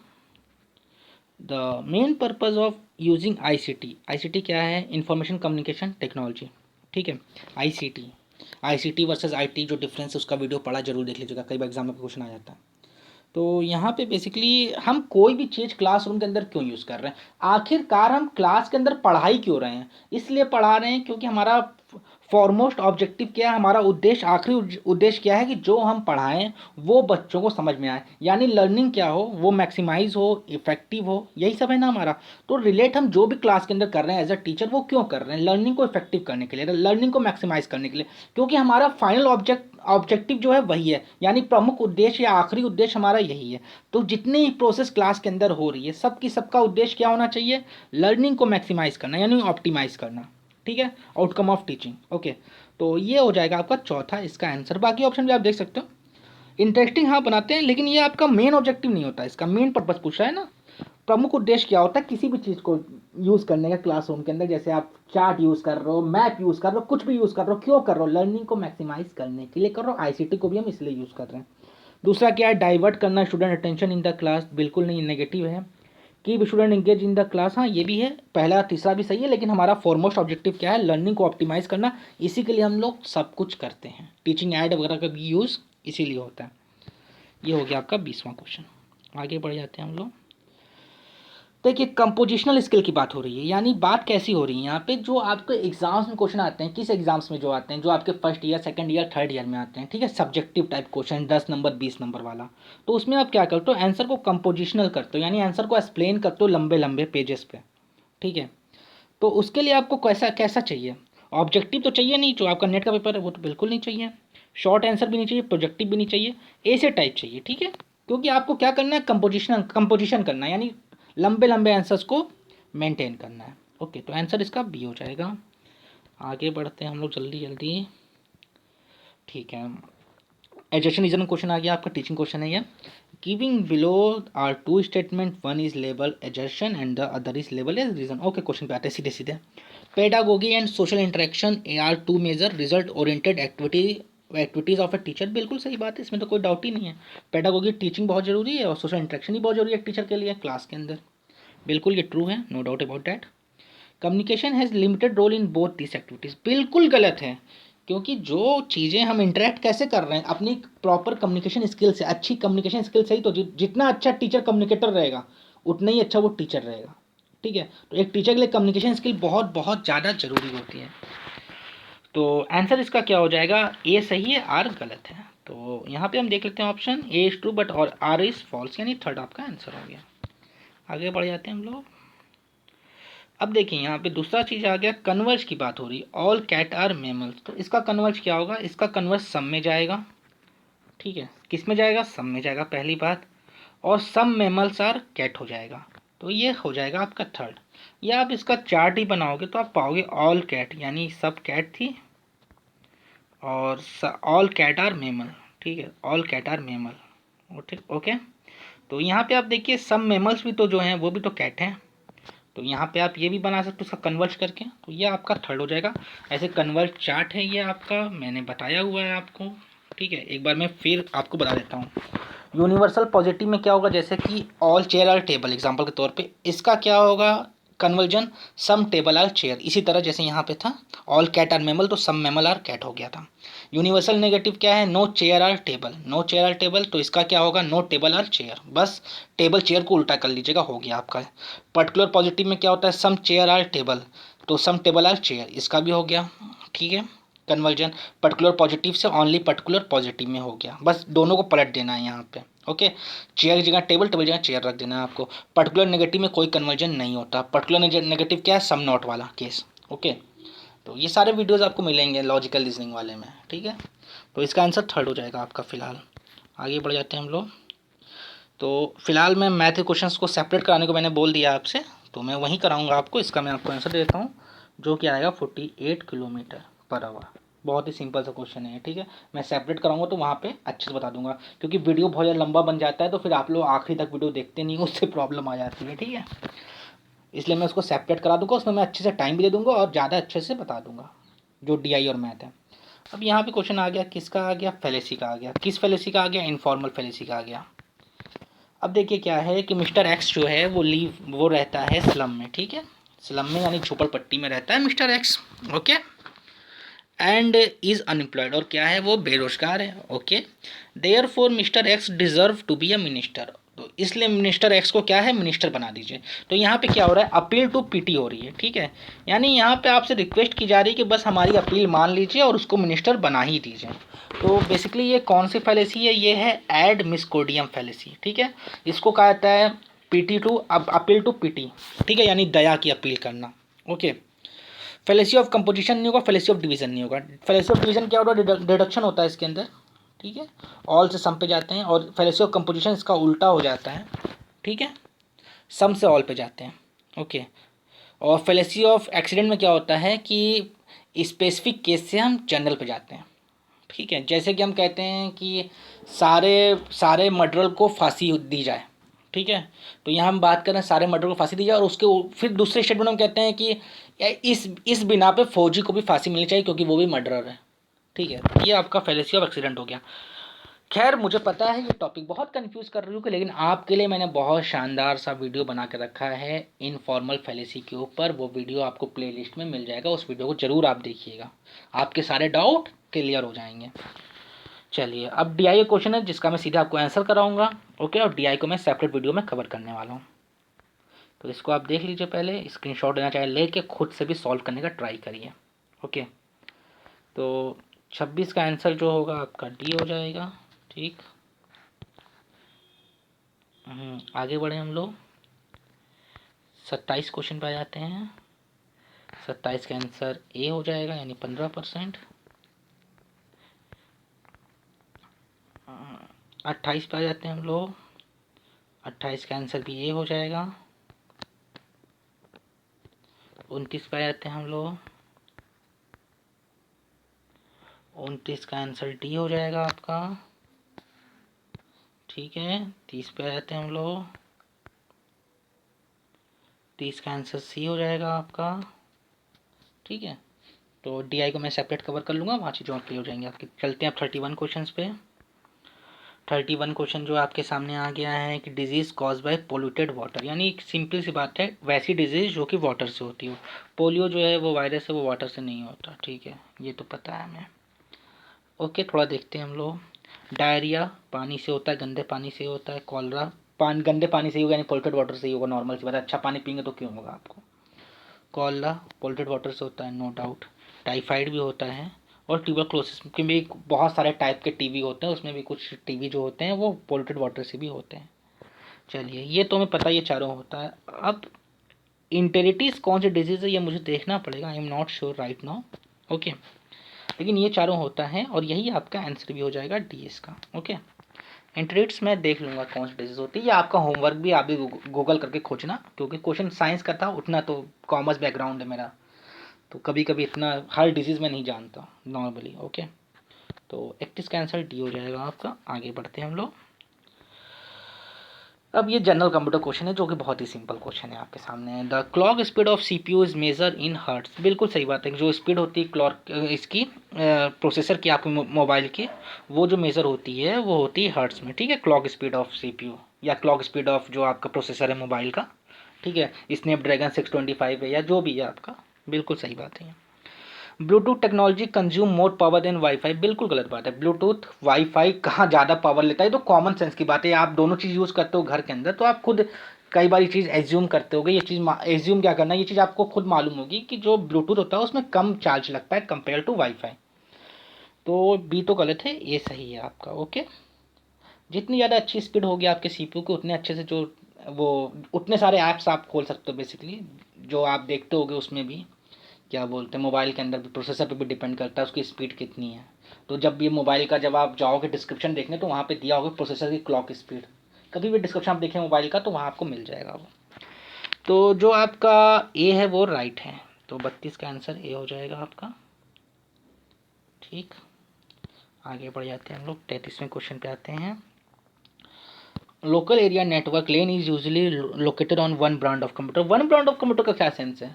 The main purpose of using ICT, ICT क्या है, इंफॉर्मेशन कम्युनिकेशन टेक्नोलॉजी, ठीक है। आईसीटी, आईसीटी वर्सेस आईटी जो डिफरेंस है उसका वीडियो पढ़ा जरूर देख लीजिएगा, कई बार एग्जाम में क्वेश्चन आ जाता है। तो यहाँ पे बेसिकली हम कोई भी चीज़ क्लासरूम के अंदर क्यों यूज़ कर रहे हैं, आखिरकार हम क्लास के अंदर पढ़ाई क्यों रहे हैं, इसलिए पढ़ा रहे हैं क्योंकि हमारा फॉरमोस्ट ऑब्जेक्टिव क्या है, हमारा उद्देश्य, आखिरी उद्देश्य क्या है कि जो हम पढ़ाएं वो बच्चों को समझ में आए, यानी लर्निंग क्या हो, वो मैक्सिमाइज हो, इफेक्टिव हो, यही सब है ना हमारा। तो रिलेट हम जो भी क्लास के अंदर कर रहे हैं एज अ टीचर, वो क्यों कर रहे हैं, लर्निंग को इफेक्टिव करने के लिए, लर्निंग को मैक्सिमाइज करने के लिए, क्योंकि हमारा फाइनल ऑब्जेक्टिव जो है वही है, यानी प्रमुख उद्देश्य या आखिरी उद्देश्य हमारा यही है। तो जितनी ही प्रोसेस क्लास के अंदर हो रही है, सबका उद्देश्य क्या होना चाहिए, लर्निंग को मैक्सिमाइज करना, यानी ऑप्टिमाइज करना, ठीक है, आउटकम ऑफ टीचिंग, ओके। तो ये हो जाएगा आपका चौथा इसका आंसर। बाकी ऑप्शन भी आप देख सकते हो, इंटरेस्टिंग हाँ बनाते हैं, लेकिन ये आपका मेन ऑब्जेक्टिव नहीं होता, इसका मेन पर्पस पूछ रहा है ना। प्रमुख उद्देश्य क्या होता है किसी भी चीज़ को यूज़ करने का क्लासरूम के अंदर, जैसे आप चार्ट यूज़ कर रहे हो, मैप यूज़ कर रहे हो, कुछ भी यूज़ कर रहे हो, क्यों कर रहे हो, लर्निंग को मैक्सिमाइज करने के लिए कर रहे हो। आईसीटी को भी हम इसलिए यूज़ कर रहे हैं, दूसरा क्या है, डाइवर्ट करना student attention in the class, बिल्कुल नहीं, नेगेटिव है। Keep student engage in the class, हाँ ये भी है, पहला तीसरा भी सही है, लेकिन हमारा फॉरमोस्ट ऑब्जेक्टिव क्या है, लर्निंग को ऑप्टिमाइज करना, इसी के लिए हम लोग सब कुछ करते हैं, टीचिंग ऐड वगैरह का भी यूज़ इसीलिए होता है। ये हो गया आपका 20वां क्वेश्चन। आगे बढ़ जाते हैं हम लोग। देखिए कंपोजिशनल स्किल की बात हो रही है, यानी बात कैसी हो रही है यहाँ पे, जो आपके एग्जाम्स में क्वेश्चन आते हैं, किस एग्जाम्स में जो आते हैं, जो आपके first year, second year, third year में आते हैं, ठीक है, subjective type question 10 number 20 number वाला, तो उसमें आप क्या करते हो, आंसर को कंपोजिशनल करते हो, यानी आंसर को एक्सप्लेन करते हो लंबे लंबे पेजेस पे, ठीक है। तो उसके लिए आपको कैसा कैसा चाहिए, ऑब्जेक्टिव तो चाहिए नहीं, जो आपका नेट का पेपर है वो तो बिल्कुल नहीं चाहिए, शॉर्ट आंसर भी नहीं चाहिए, प्रोजेक्टिव भी नहीं चाहिए, ऐसे टाइप चाहिए, ठीक है। क्योंकि आपको क्या करना है, कंपोजिशन करना है, यानी लंबे लंबे आंसर्स को मेंटेन करना है। ओके, तो आंसर इसका बी हो जाएगा। आगे बढ़ते हैं हम लोग जल्दी जल्दी, ठीक है। एडजशन रीजन क्वेश्चन आ गया आपका, टीचिंग क्वेश्चन है ये। Giving below are two statement, one is label assertion and the other is label as reason. Okay, question पे आते हैं सीधे सीधे। Pedagogy and social interaction are two major result oriented activities of a teacher, बिल्कुल सही बात है, इसमें तो कोई डाउट ही नहीं है। पेडागोगी टीचिंग बहुत जरूरी है और सोशल इंटरेक्शन ही बहुत जरूरी है टीचर के लिए क्लास के अंदर, बिल्कुल ये ट्रू है, no doubt about that. Communication has limited role in both this activities, बिल्कुल गलत है, क्योंकि जो चीज़ें हम इंटरेक्ट कैसे कर रहे हैं अपनी प्रॉपर कम्युनिकेशन स्किल से, अच्छी कम्युनिकेशन स्किल से ही तो, जितना अच्छा टीचर कम्युनिकेटर रहेगा उतना ही अच्छा वो टीचर रहेगा, ठीक है। तो एक टीचर के लिए कम्युनिकेशन स्किल बहुत बहुत ज़्यादा जरूरी होती है। तो आंसर इसका क्या हो जाएगा, ए सही है, आर गलत है। तो यहाँ पे हम देख लेते हैं option A is true but और आर इज फॉल्स, यानी थर्ड आपका आंसर हो गया। आगे बढ़ जाते हैं हम लोग। अब देखिए यहाँ पे दूसरा चीज आ गया, कन्वर्ज की बात हो रही है, ऑल कैट आर मेमल्स, तो इसका कन्वर्ज क्या होगा, इसका कन्वर्ज सम में जाएगा, ठीक है, किस में जाएगा, सम में जाएगा पहली बात, और सम मेमल्स आर कैट हो जाएगा, तो ये हो जाएगा आपका थर्ड। या आप इसका चार्ट ही बनाओगे तो आप पाओगे ऑल कैट, यानी सब कैट थी और ऑल कैट आर मेमल, ठीक है, ऑल कैट आर मेमल, ठीक, ओके। तो यहाँ पे आप देखिए सम मेमल्स भी तो जो हैं वो भी तो कैट हैं, तो यहाँ पे आप ये भी बना सकते हो उसका कन्वर्ट करके, तो ये आपका थर्ड हो जाएगा। ऐसे कन्वर्ट चार्ट है ये आपका, मैंने बताया हुआ है आपको, ठीक है, एक बार मैं फिर आपको बता देता हूँ। यूनिवर्सल पॉजिटिव में क्या होगा, जैसे कि all chair are table example के तौर पे, इसका क्या होगा conversion, some table are chair, इसी तरह जैसे यहाँ पे था ऑल कैट आर मेमल, तो सम मेमल आर कैट हो गया था। यूनिवर्सल नेगेटिव क्या है, no chair are table, no chair are table, तो इसका क्या होगा, नो टेबल आर चेयर, बस टेबल चेयर को उल्टा कर लीजिएगा, हो गया आपका। पर्टिकुलर पॉजिटिव में क्या होता है, सम चेयर आर टेबल, तो सम टेबल आर चेयर, इसका भी हो गया, ठीक है, कन्वर्जन। पर्टिकुलर पॉजिटिव से ओनली पर्टिकुलर पॉजिटिव में हो गया, बस दोनों को पलट देना है यहाँ पे, ओके। चेयर की जगह टेबल, टेबल की जगह चेयर रख देना है आपको। पर्टिकुलर नेगेटिव में कोई कन्वर्जन नहीं होता, पर्टिकुलर नेगेटिव क्या है, सम नॉट वाला केस, ओके। तो ये सारे वीडियोस आपको मिलेंगे लॉजिकल रीजनिंग वाले में, ठीक है। तो इसका आंसर थर्ड हो जाएगा आपका फिलहाल। आगे बढ़ जाते हैं हम लोग। तो फिलहाल मैं मैथ के क्वेश्चंस को सेपरेट कराने को मैंने बोल दिया आपसे, तो मैं वहीं कराऊंगा आपको, इसका मैं आपको आंसर देता हूँ, जो कि आएगा 48 किलोमीटर पर आवर। बहुत ही सिंपल सा क्वेश्चन है, ठीक है। मैं सेपरेट कराऊंगा तो वहाँ पे अच्छे से बता दूंगा, क्योंकि वीडियो बहुत ज़्यादा लंबा बन जाता है तो फिर आप लोग आखिरी तक वीडियो देखते नहीं हो, उससे प्रॉब्लम आ जाती है, ठीक है। इसलिए मैं उसको सेपरेट करा दूंगा, उसमें मैं अच्छे से टाइम भी दे दूंगा और ज़्यादा अच्छे से बता दूंगा जो डीआई और मैथ है। अब यहाँ पे क्वेश्चन आ गया, किसका आ गया, फैलेसी का आ गया। किस फैलेसी का आ गया, इनफॉर्मल फैलेसी का आ गया। अब देखिए क्या है कि मिस्टर एक्स जो है वो रहता है स्लम में, ठीक है, स्लम में यानी झोपड़पट्टी में रहता है mister X, okay, and is unemployed, और क्या है वो बेरोजगार है, okay. Therefore mister X deserve to be a minister, तो इसलिए मिनिस्टर एक्स को क्या है, मिनिस्टर बना दीजिए। तो यहाँ पे क्या हो रहा है, अपील टू पीटी हो रही है, ठीक है, यानी यहाँ पे आपसे रिक्वेस्ट की जा रही है कि बस हमारी अपील मान लीजिए और उसको मिनिस्टर बना ही दीजिए। तो बेसिकली ये कौन सी फैलेसी है, ये है एड मिसकोडियम फैलेसी, ठीक है। इसको कहा जाता है पीटी टू, अब अपील टू पीटी, ठीक है, यानी दया की अपील करना, ओके। फैलेसी ऑफ कंपोजिशन नहीं होगा, फैलेसी ऑफ डिवीजन नहीं होगा। फैलेसी ऑफ डिवीजन क्या होता है, डिडक्शन होता है इसके अंदर, ठीक है, ऑल से सम पे जाते हैं, और फैलेसी ऑफ कंपोजिशन इसका उल्टा हो जाता है, ठीक है, सम से ऑल पे जाते हैं, ओके। और फैलेसी ऑफ एक्सीडेंट में क्या होता है कि स्पेसिफिक केस से हम जनरल पे जाते हैं, ठीक है। जैसे कि हम कहते हैं कि सारे सारे मर्डर को फांसी दी जाए, ठीक है, तो यहाँ हम बात कर रहे हैं सारे मर्डर को फांसी दी जाए, और उसके फिर दूसरे स्टेटमेंट हम कहते हैं कि इस बिना पे फौजी को भी फांसी मिलनी चाहिए क्योंकि वो भी मर्डरर है, ठीक है। ये आपका फैलेसी ऑफ एक्सीडेंट हो गया। खैर मुझे पता है ये टॉपिक बहुत कंफ्यूज कर रही होगी, लेकिन आपके लिए मैंने बहुत शानदार सा वीडियो बना के रखा है इनफॉर्मल फैलेसी के ऊपर। वो वीडियो आपको प्लेलिस्ट में मिल जाएगा, उस वीडियो को जरूर आप देखिएगा, आपके सारे डाउट क्लियर हो जाएंगे। चलिए अब डीआई का क्वेश्चन है जिसका मैं सीधे आपको आंसर कराऊंगा। ओके, और डीआई को मैं सेपरेट वीडियो में कवर करने वाला हूँ, तो इसको आप देख लीजिए, पहले स्क्रीनशॉट लेना चाहे लेके खुद से भी सॉल्व करने का ट्राई करिए। ओके, तो 26 का आंसर जो होगा आपका डी हो जाएगा। ठीक, आगे बढ़े हम लोग 27 क्वेश्चन पे आ जाते हैं। 27 का आंसर ए हो जाएगा, यानी 15%। 28 पे आ जाते हैं हम लोग। 28 का आंसर भी ए हो जाएगा। 29 पे आ जाते हैं हम लोग। 29 का आंसर डी हो जाएगा आपका। ठीक है, 30 पे आ जाते हैं हम लोग। 30 का आंसर सी हो जाएगा आपका। ठीक है, तो डी आई को मैं सेपरेट कवर कर लूँगा, वहाँ चीज़ें और क्लियर हो जाएंगे आपकी। चलते हैं अब 31 क्वेश्चन पे। 31 क्वेश्चन जो आपके सामने आ गया है कि disease cause by polluted water, यानी एक सिंपल सी बात है, वैसी डिजीज़ जो कि वाटर से होती हो। पोलियो जो है वो वायरस है, वो वाटर से नहीं होता। ठीक है, ये तो पता है हमें। ओके, थोड़ा देखते हैं हम लोग। डायरिया पानी से होता है, गंदे पानी से होता है। कॉलरा गंदे पानी से ही होगा, यानी पोल्यूटेड वाटर से ही होगा, नॉर्मल सी बात है। अच्छा पानी पियेंगे तो क्यों होगा आपको। कॉलरा पोल्यूटेड वाटर से होता है, नो डाउट। टाइफाइड भी होता है, और ट्यूबरक्लोसिस के भी बहुत सारे टाइप के टीबी होते हैं, उसमें भी कुछ टीबी जो होते हैं वो पोल्यूटेड वाटर से भी होते हैं। चलिए, ये तो हमें पता है, ये चारों होता है। अब इंटेरिटीज कौन सी डिजीज़ है ये मुझे देखना पड़ेगा, I am not sure right now. Okay, लेकिन ये चारों होता है, और यही आपका आंसर भी हो जाएगा डी इसका। ओके, इंटरेट्स मैं देख लूँगा कौन सी डिजीज़ होती है, या आपका होमवर्क भी आप भी गूगल करके खोजना, क्योंकि क्वेश्चन साइंस का था, उतना तो कॉमर्स बैकग्राउंड है मेरा, तो कभी कभी इतना हर डिजीज़ में नहीं जानता नॉर्मली। ओके, तो 31 का आंसर डी हो जाएगा आपका। आगे बढ़ते हैं हम लोग। अब ये जनरल कंप्यूटर क्वेश्चन है, जो कि बहुत ही सिंपल क्वेश्चन है आपके सामने। The clock speed of CPU is measure in hertz. बिल्कुल सही बात है, जो स्पीड होती है क्लॉक इसकी प्रोसेसर की आपके मोबाइल की, वो जो मेजर होती है वो होती है हर्ट्स में। ठीक है, क्लॉक स्पीड ऑफ सीपीयू या क्लॉक स्पीड ऑफ जो आपका प्रोसेसर है मोबाइल का। ठीक है, स्नैपड्रैगन 625 है या जो भी है आपका, बिल्कुल सही बात है। Bluetooth technology consume more power than wifi. बिल्कुल गलत बात है। ब्लूटूथ वाईफाई कहाँ ज़्यादा पावर लेता है, तो कॉमन सेंस की बात है। आप दोनों चीज़ यूज़ करते हो घर के अंदर, तो आप खुद कई बार ये चीज़ एज्यूम करते होगे। ये चीज़ एज्यूम क्या करना, ये चीज़ आपको खुद मालूम होगी कि जो ब्लूटूथ होता है उसमें कम चार्ज लगता है कंपेयर टू वाईफाई। तो बी तो गलत है, ये सही है आपका। ओके, जितनी ज़्यादा अच्छी स्पीड होगी आपके सीपीयू की, उतने अच्छे से जो वो उतने सारे ऐप्स आप खोल सकते हो बेसिकली, जो आप देखते होगे उसमें भी क्या बोलते हैं, मोबाइल के अंदर भी प्रोसेसर पे भी डिपेंड करता है उसकी स्पीड कितनी है। तो जब भी मोबाइल का जब आप जाओगे डिस्क्रिप्शन देखने, तो वहाँ पे दिया होगा प्रोसेसर की क्लॉक स्पीड। कभी भी डिस्क्रिप्शन आप देखें मोबाइल का, तो वहाँ आपको मिल जाएगा वो। तो जो आपका ए है वो राइट है, तो 32 का आंसर ए हो जाएगा आपका। ठीक, आगे बढ़ जाते हैं हम लोग, 33वें क्वेश्चन पे आते हैं। Local area network lane is usually located on one brand of computer. One brand of computer का क्या सेंस है।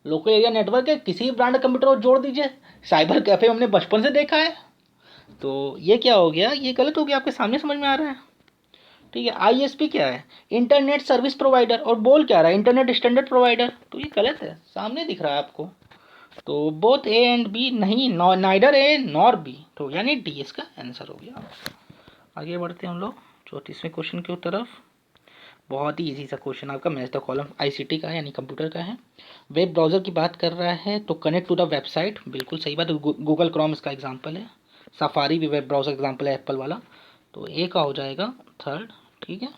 लोकल एरिया नेटवर्क है, किसी भी ब्रांड का कंप्यूटर और जोड़ दीजिए। साइबर कैफे हमने बचपन से देखा है, तो ये क्या हो गया, ये गलत हो गया, आपके सामने समझ में आ रहा है। ठीक है, आईएसपी क्या है, इंटरनेट सर्विस प्रोवाइडर, और बोल क्या रहा है, इंटरनेट स्टैंडर्ड प्रोवाइडर, तो ये गलत है, सामने दिख रहा है आपको। तो बोथ ए एंड बी नहीं, नाइडर ए नॉर बी, तो यानी डी इसका आंसर हो गया। आगे बढ़ते हैं हम लोग 34वें क्वेश्चन की तरफ। बहुत ही इजी सा क्वेश्चन आपका, मैच द कॉलम आईसीटी का है, यानी कंप्यूटर का है। वेब ब्राउज़र की बात कर रहा है, तो कनेक्ट टू द वेबसाइट, बिल्कुल सही बात है। गूगल क्रोम इसका एग्जांपल है। सफारी भी वेब ब्राउज़र एग्जांपल है एप्पल वाला, तो ए का हो जाएगा थर्ड। ठीक है,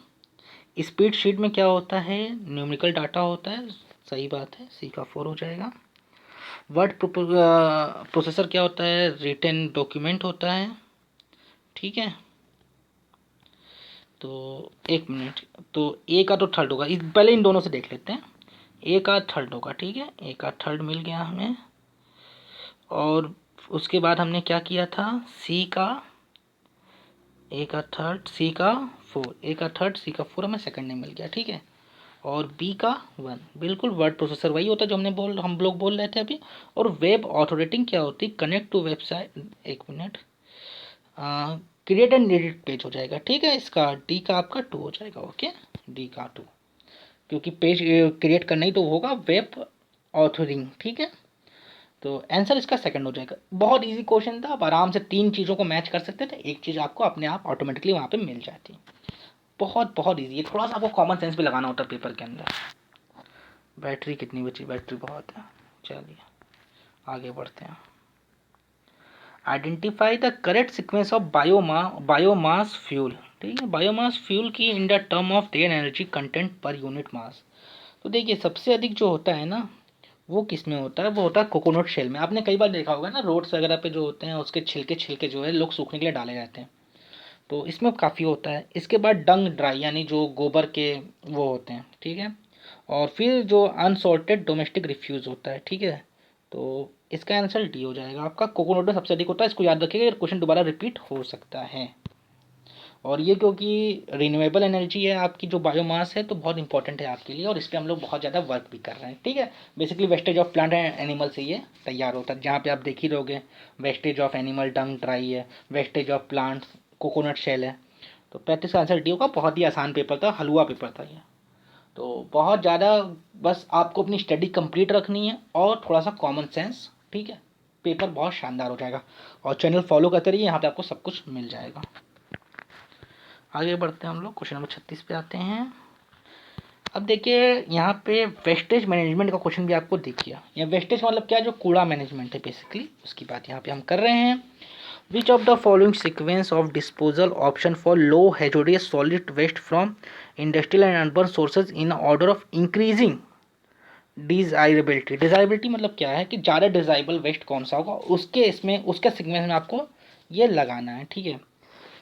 स्प्रेड शीट में क्या होता है, न्यूमेरिकल डाटा होता है, सही बात है, सी का 4 हो जाएगा। वर्ड प्रोसेसर क्या होता है, रिटन डॉक्यूमेंट होता है। ठीक है, तो एक मिनट, तो ए का तो थर्ड होगा, पहले इन दोनों से देख लेते हैं। ए का थर्ड होगा। ठीक है, ए का थर्ड मिल गया हमें, और उसके बाद हमने क्या किया था, सी का, ए का थर्ड, सी का 4, ए का थर्ड, सी का 4 हमें सेकंड में मिल गया। ठीक है, और बी का 1, बिल्कुल वर्ड प्रोसेसर वही होता है जो हम लोग बोल रहे थे अभी। और वेब ऑथोरेटिंग क्या होती है, कनेक्ट टू वेबसाइट, एक minute, create and edit page हो जाएगा, ठीक है। इसका डी का आपका 2 हो जाएगा, ओके, डी का 2, क्योंकि पेज क्रिएट करना ही तो होगा, वेब ऑथरिंग, ठीक है। तो आंसर इसका सेकंड हो जाएगा। बहुत इजी क्वेश्चन था, आप आराम से 3 चीज़ों को मैच कर सकते थे, एक चीज़ आपको अपने आप ऑटोमेटिकली वहाँ पे मिल जाती। बहुत बहुत ईजी है, थोड़ा सा आपको कॉमन सेंस भी लगाना होता है पेपर के अंदर। बैटरी कितनी बची? बैटरी बहुत है। चलिए आगे बढ़ते हैं। Identify the correct sequence of biomass fuel, ठीक है। बायोमास फ्यूल की in the term of their energy content per unit mass. तो देखिए सबसे अधिक जो होता है ना, वो किस में होता है? वो होता है कोकोनट शेल में। आपने कई बार देखा होगा ना, रोड्स वगैरह पे जो होते हैं उसके छिलके छिलके जो है लोग सूखने के लिए डाले जाते हैं, तो इसमें काफ़ी होता है। इसके बाद डंग ड्राई, यानी जो गोबर के वो होते हैं, ठीक है। और फिर जो अनसॉर्टेड डोमेस्टिक रिफ्यूज़ होता है, ठीक है। तो इसका आंसर डी हो जाएगा आपका। कोकोनट में सबसे अधिक होता है, इसको याद रखिएगा, क्वेश्चन दोबारा रिपीट हो सकता है। और ये क्योंकि रिन्यूएबल एनर्जी है आपकी, जो बायोमास है, तो बहुत इंपॉर्टेंट है आपके लिए, और इस पर हम लोग बहुत ज़्यादा वर्क भी कर रहे हैं, ठीक है। Basically wastage of plant and animal से ये तैयार होता है, जहाँ पे आप देख ही रहोगे wastage of animal dung dry है, wastage of plants coconut shell है। तो 35 का आंसर डी होगा। बहुत ही आसान पेपर था, हलवा पेपर था ये। तो बहुत ज़्यादा बस आपको अपनी स्टडी कंप्लीट रखनी है और थोड़ा सा कॉमन सेंस, ठीक है। पेपर बहुत शानदार हो जाएगा। और चैनल फॉलो करते रहिए, यहाँ पे आपको सब कुछ मिल जाएगा। आगे बढ़ते हैं हम लोग, क्वेश्चन नंबर 36 पे आते हैं। अब देखिए यहाँ पे वेस्टेज मैनेजमेंट का क्वेश्चन भी आपको दिख गया। या वेस्टेज मतलब क्या? जो कूड़ा मैनेजमेंट है बेसिकली, उसकी बात यहाँ पे हम कर रहे हैं। Which of the following sequence of disposal option for low hazardous solid waste from industrial and urban sources in order of increasing desirability? Desirability मतलब क्या है कि ज़्यादा डिजाइबल वेस्ट कौन सा होगा, उसके इसमें उसके सीक्वेंस में आपको ये लगाना है, ठीक है।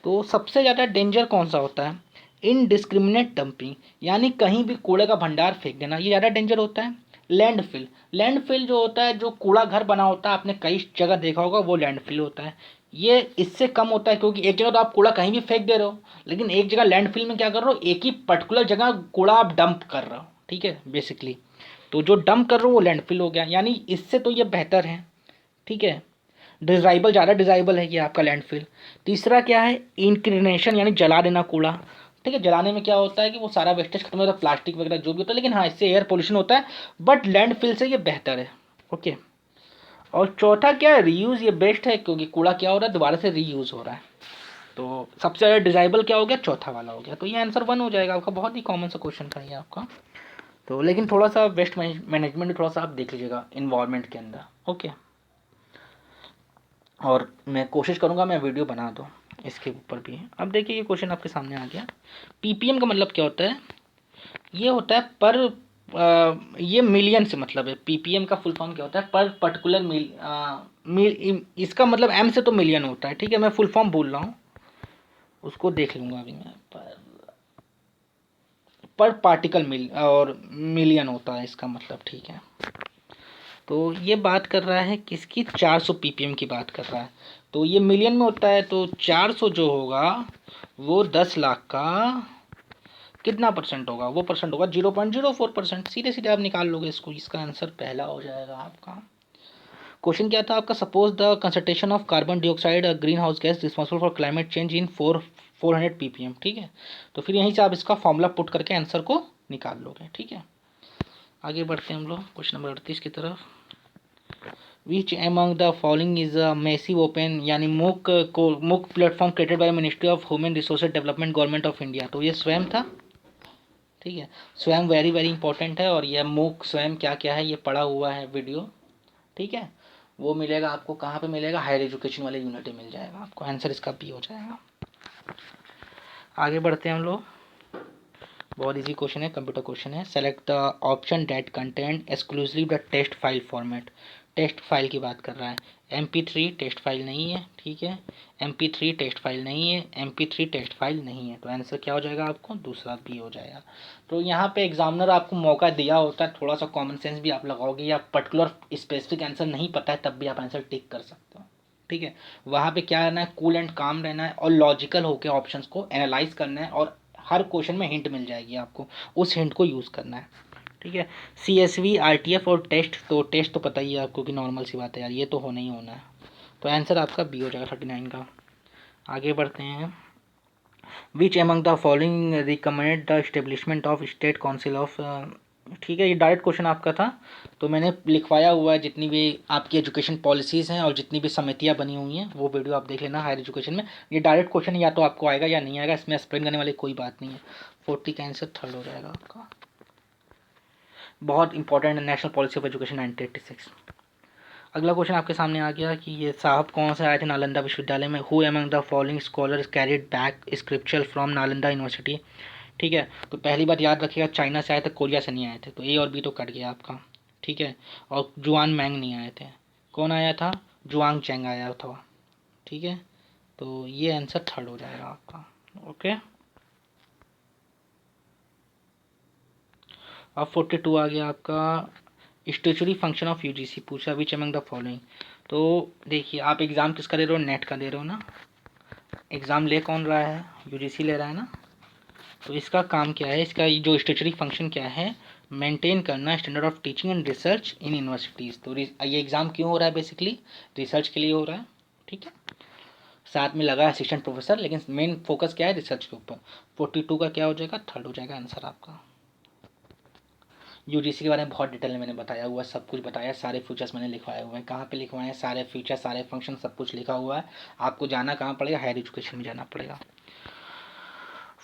तो सबसे ज़्यादा डेंजर कौन सा होता है? इनडिस्क्रिमिनेट डंपिंग, यानी कहीं भी कूड़े का भंडार फेंक देना, ये ज़्यादा डेंजर होता है। लैंडफिल, लैंडफिल जो होता है, जो कूड़ा घर बना होता है, आपने कई जगह देखा होगा, वो लैंडफिल होता है। ये इससे कम होता है, क्योंकि एक जगह तो आप कूड़ा कहीं भी फेंक दे रहे हो, लेकिन एक जगह लैंडफिल में क्या कर रहे हो, एक ही पर्टिकुलर जगह कूड़ा आप डंप कर रहे हो, ठीक है, बेसिकली। तो जो डंप कर रहे हो वो लैंडफिल हो गया, यानी इससे तो ये बेहतर है, ठीक है। डिजाइबल, ज़्यादा डिजाइबल है ये आपका लैंडफिल। तीसरा क्या है? इंक्रिनेशन, यानी जला देना कूड़ा, ठीक है। जलाने में क्या होता है कि वो सारा वेस्टेज खत्म होता है, प्लास्टिक वगैरह जो भी होता है, लेकिन हाँ इससे एयर पोल्यूशन होता है, बट लैंडफिल से ये बेहतर है, ओके। और चौथा क्या है? रीयूज़, ये बेस्ट है, क्योंकि कूड़ा क्या हो रहा है, दोबारा से रीयूज़ हो रहा है। तो सबसे ज़्यादा डिजाइबल क्या हो गया? चौथा वाला हो गया। तो ये आंसर 1 हो जाएगा आपका। बहुत ही कॉमन सा क्वेश्चन था ये आपका। तो लेकिन थोड़ा सा वेस्ट मैनेजमेंट थोड़ा सा आप देख लीजिएगा इन्वायरमेंट के अंदर, ओके। और मैं कोशिश करूँगा मैं वीडियो बना दूँ इसके ऊपर भी। अब देखिए ये क्वेश्चन आपके सामने आ गया। पीपीएम का मतलब क्या होता है? ये होता है पर ये मिलियन से मतलब है। पीपीएम का फुल फॉर्म क्या होता है? पर पर्टिकुलर इसका मतलब एम से तो मिलियन होता है, ठीक है। मैं फुल फॉर्म बोल रहा हूँ, उसको देख लूँगा अभी मैं। पर पार्टिकल और मिलियन होता है इसका मतलब, ठीक है। तो ये बात कर रहा है किसकी? 400 पीपीएम की बात कर रहा है। तो ये मिलियन में होता है, तो 400 जो होगा वो 10 लाख का कितना परसेंट होगा? वो परसेंट होगा 0.04%। सीधे सीधे आप निकाल लोगे इसको। इसका आंसर पहला हो जाएगा आपका। क्वेश्चन क्या था आपका? Suppose the concentration of carbon dioxide green house gas responsible for climate change in 400 ppm, ठीक है। तो फिर यहीं से आप इसका फॉर्मूला पुट करके आंसर को निकाल लोगे, ठीक है। आगे बढ़ते हैं हम लोग क्वेश्चन नंबर 38 की तरफ। विच among the following is a massive open, यानी मूक platform created by ministry of human resources development government of India? तो ये स्वयं था, ठीक है। स्वयं वेरी वेरी इंपॉर्टेंट है। और यह मूक स्वयं क्या क्या है ये पड़ा हुआ है वीडियो, ठीक है। वो मिलेगा आपको कहाँ पे मिलेगा? हायर एजुकेशन वाले यूनिट में मिल जाएगा आपको। आंसर इसका बी हो जाएगा। आगे बढ़ते हैं हम लोग। बहुत इजी क्वेश्चन है, कंप्यूटर क्वेश्चन है। Select the option that content exclusive the test file format. Test file की बात कर रहा है। MP3 टेस्ट फाइल नहीं है, ठीक है। MP3 टेस्ट फाइल नहीं है, MP3 टेस्ट फाइल नहीं है। तो आंसर क्या हो जाएगा आपको? दूसरा बी हो जाएगा। तो यहाँ पे एग्जामिनर आपको मौका दिया होता है, थोड़ा सा कॉमन सेंस भी आप लगाओगे, या पर्टिकुलर स्पेसिफिक आंसर नहीं पता है तब भी आप आंसर टिक कर सकते हो, ठीक है। वहाँ पे क्या रहना है? कूल एंड काम रहना है, और लॉजिकल होकर ऑप्शंस को एनालाइज करना है, और हर क्वेश्चन में हिंट मिल जाएगी आपको, उस हिंट को यूज़ करना है, ठीक है। CSV RTF और टेस्ट, तो टेस्ट तो पता ही है आपको कि नॉर्मल सी बात है यार, ये तो होना ही होना है। तो आंसर आपका बी हो जाएगा 39 का। आगे बढ़ते हैं। विच among the following recommend the establishment of state council of, ठीक है, ये डायरेक्ट क्वेश्चन आपका था, तो मैंने लिखवाया हुआ है जितनी भी आपकी एजुकेशन पॉलिसीज़ हैं और जितनी भी समितियां बनी हुई हैं वो वीडियो आप देख लेना हायर एजुकेशन में। ये डायरेक्ट क्वेश्चन या तो आपको आएगा या नहीं आएगा, इसमें एक्सप्लेन करने वाली कोई बात नहीं है। 40 का आंसर थर्ड हो जाएगा आपका। बहुत इंपॉर्टेंट है, नेशनल पॉलिसी ऑफ एजुकेशन 1986। अगला क्वेश्चन आपके सामने आ गया कि ये साहब कौन से आए थे नालंदा विश्वविद्यालय में। Who among the following scholars carried back scripture from Nalanda university. ठीक है, तो पहली बात याद रखिएगा, चाइना से आए थे, कोरिया से नहीं आए थे, तो ए और बी तो कट गया आपका। ठीक है, और जुआन मैंग नहीं आए थे, कौन आया था, जुआंग चैंग आया था। ठीक है, तो ये आंसर थर्ड हो जाएगा आपका। ओके, अब 42 आ गया आपका। स्टेचुरी फंक्शन ऑफ यूजीसी पूछा, विच अमंग द फॉलोइंग। तो देखिए, आप एग्ज़ाम किसका दे रहे हो, नेट का दे रहे हो ना। एग्ज़ाम ले कौन रहा है, यूजीसी ले रहा है ना। तो इसका काम क्या है, इसका जो स्टेचुरी फंक्शन क्या है, मेंटेन करना standard of teaching and research in universities. तो ये एग्ज़ाम क्यों हो रहा है, बेसिकली रिसर्च के लिए हो रहा है। ठीक है, साथ में लगा असिस्टेंट प्रोफेसर, लेकिन मेन फोकस क्या है, रिसर्च के ऊपर। 42 का क्या हो जाएगा, थर्ड हो जाएगा आंसर आपका। यूजीसी के बारे में बहुत डिटेल में मैंने बताया हुआ है, सब कुछ बताया, सारे फीचर्स मैंने लिखवाए हुए हैं। कहाँ पे लिखवाए हैं, सारे फीचर सारे फंक्शन सब कुछ लिखा हुआ है। आपको जाना कहाँ पड़ेगा, हायर एजुकेशन में जाना पड़ेगा।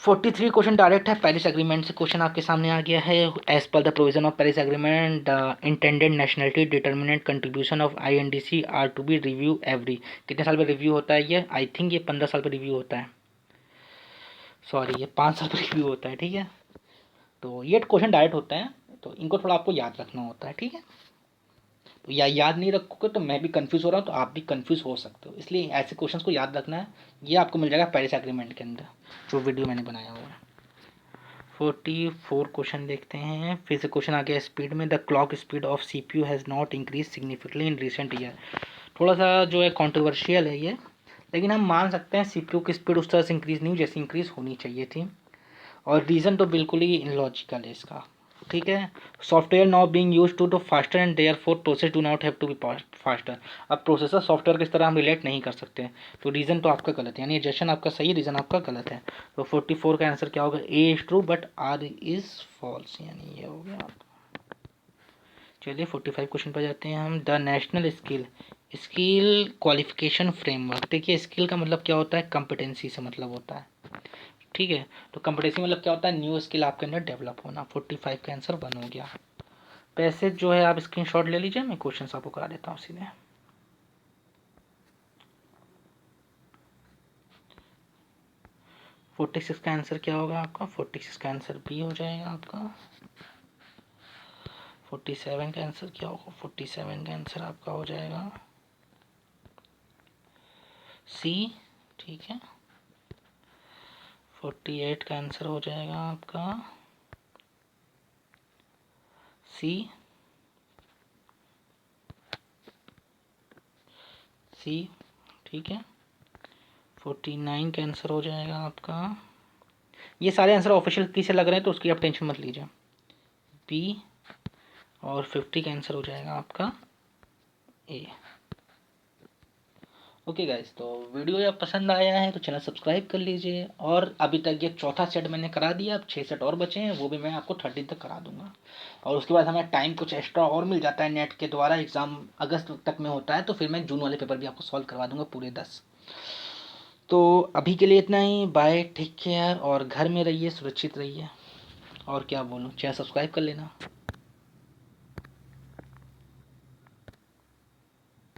43 क्वेश्चन डायरेक्ट है, पेरिस एग्रीमेंट से क्वेश्चन आपके सामने आ गया है। As per the provision of Paris agreement the intended nationality determinant contribution of INDC are to be review every. कितने साल पर रिव्यू होता है ये, आई थिंक ये 15 साल पर रिव्यू होता है, सॉरी ये 5 साल पर रिव्यू होता है। ठीक है, तो ये क्वेश्चन डायरेक्ट होता है, तो इनको थोड़ा आपको याद रखना होता है। ठीक है, तो या याद नहीं रखोगे तो मैं भी कंफ्यूज हो रहा हूँ, तो आप भी कंफ्यूज हो सकते हो, इसलिए ऐसे क्वेश्चंस को याद रखना है। ये आपको मिल जाएगा पेरिस एग्रीमेंट के अंदर, जो वीडियो मैंने बनाया हुआ है। 44 क्वेश्चन देखते हैं, फिर से क्वेश्चन आ गया स्पीड में। The clock speed of CPU has not increase significantly in recent year. थोड़ा सा जो है कॉन्ट्रोवर्शियल है ये, लेकिन हम मान सकते हैं सीपीयू की स्पीड उस तरह से इंक्रीज नहीं हुई जैसी इंक्रीज होनी चाहिए थी, और रीज़न तो बिल्कुल ही इलॉजिकल है इसका। ठीक है, software now being used to faster and therefore process do not have to be faster. अब प्रोसेसर सॉफ्टवेयर किस तरह हम रिलेट नहीं कर सकते, तो रीज़न तो आपका गलत है, यानी एजेशन आपका सही है, रीज़न आपका गलत है। तो 44 का आंसर क्या होगा, A is true but R is false, यानी ये हो गया आपका। चलिए 45 क्वेश्चन पर जाते हैं हम। The national skill skill qualification framework. देखिए, स्किल का मतलब क्या होता है, कम्पिटेंसी से मतलब होता है। ठीक है, तो कम्पिटेंसी मतलब क्या होता है, न्यू स्किल आपके अंदर डेवलप होना। 45 का आंसर 1 हो गया। पैसे जो है आप स्क्रीनशॉट ले लीजिए, मैं क्वेश्चन आपको करा देता हूँ सीधे। फोर्टी सिक्स का आंसर क्या होगा आपका, 46 का आंसर बी हो जाएगा आपका। 47 का आंसर क्या होगा, 47 का आंसर आपका हो जाएगा सी। ठीक है, 48 का आंसर हो जाएगा आपका सी। सी, ठीक है, 49 का आंसर हो जाएगा आपका, ये सारे आंसर ऑफिशियल की से लग रहे हैं तो उसकी आप टेंशन मत लीजिए, बी। और 50 का आंसर हो जाएगा आपका ए। ओके गाइस, तो वीडियो जब पसंद आया है तो चैनल सब्सक्राइब कर लीजिए, और अभी तक ये चौथा सेट मैंने करा दिया, अब 6 सेट और बचे हैं, वो भी मैं आपको 13 तक करा दूंगा। और उसके बाद हमें टाइम कुछ एक्स्ट्रा और मिल जाता है नेट के द्वारा, एग्ज़ाम अगस्त तक में होता है, तो फिर मैं जून वाले पेपर भी आपको सॉल्व करवा दूंगा पूरे 10। तो अभी के लिए इतना ही, बाय, टेक केयर, और घर में रहिए, सुरक्षित रहिए, और क्या बोलूँ, चैनल सब्सक्राइब कर लेना।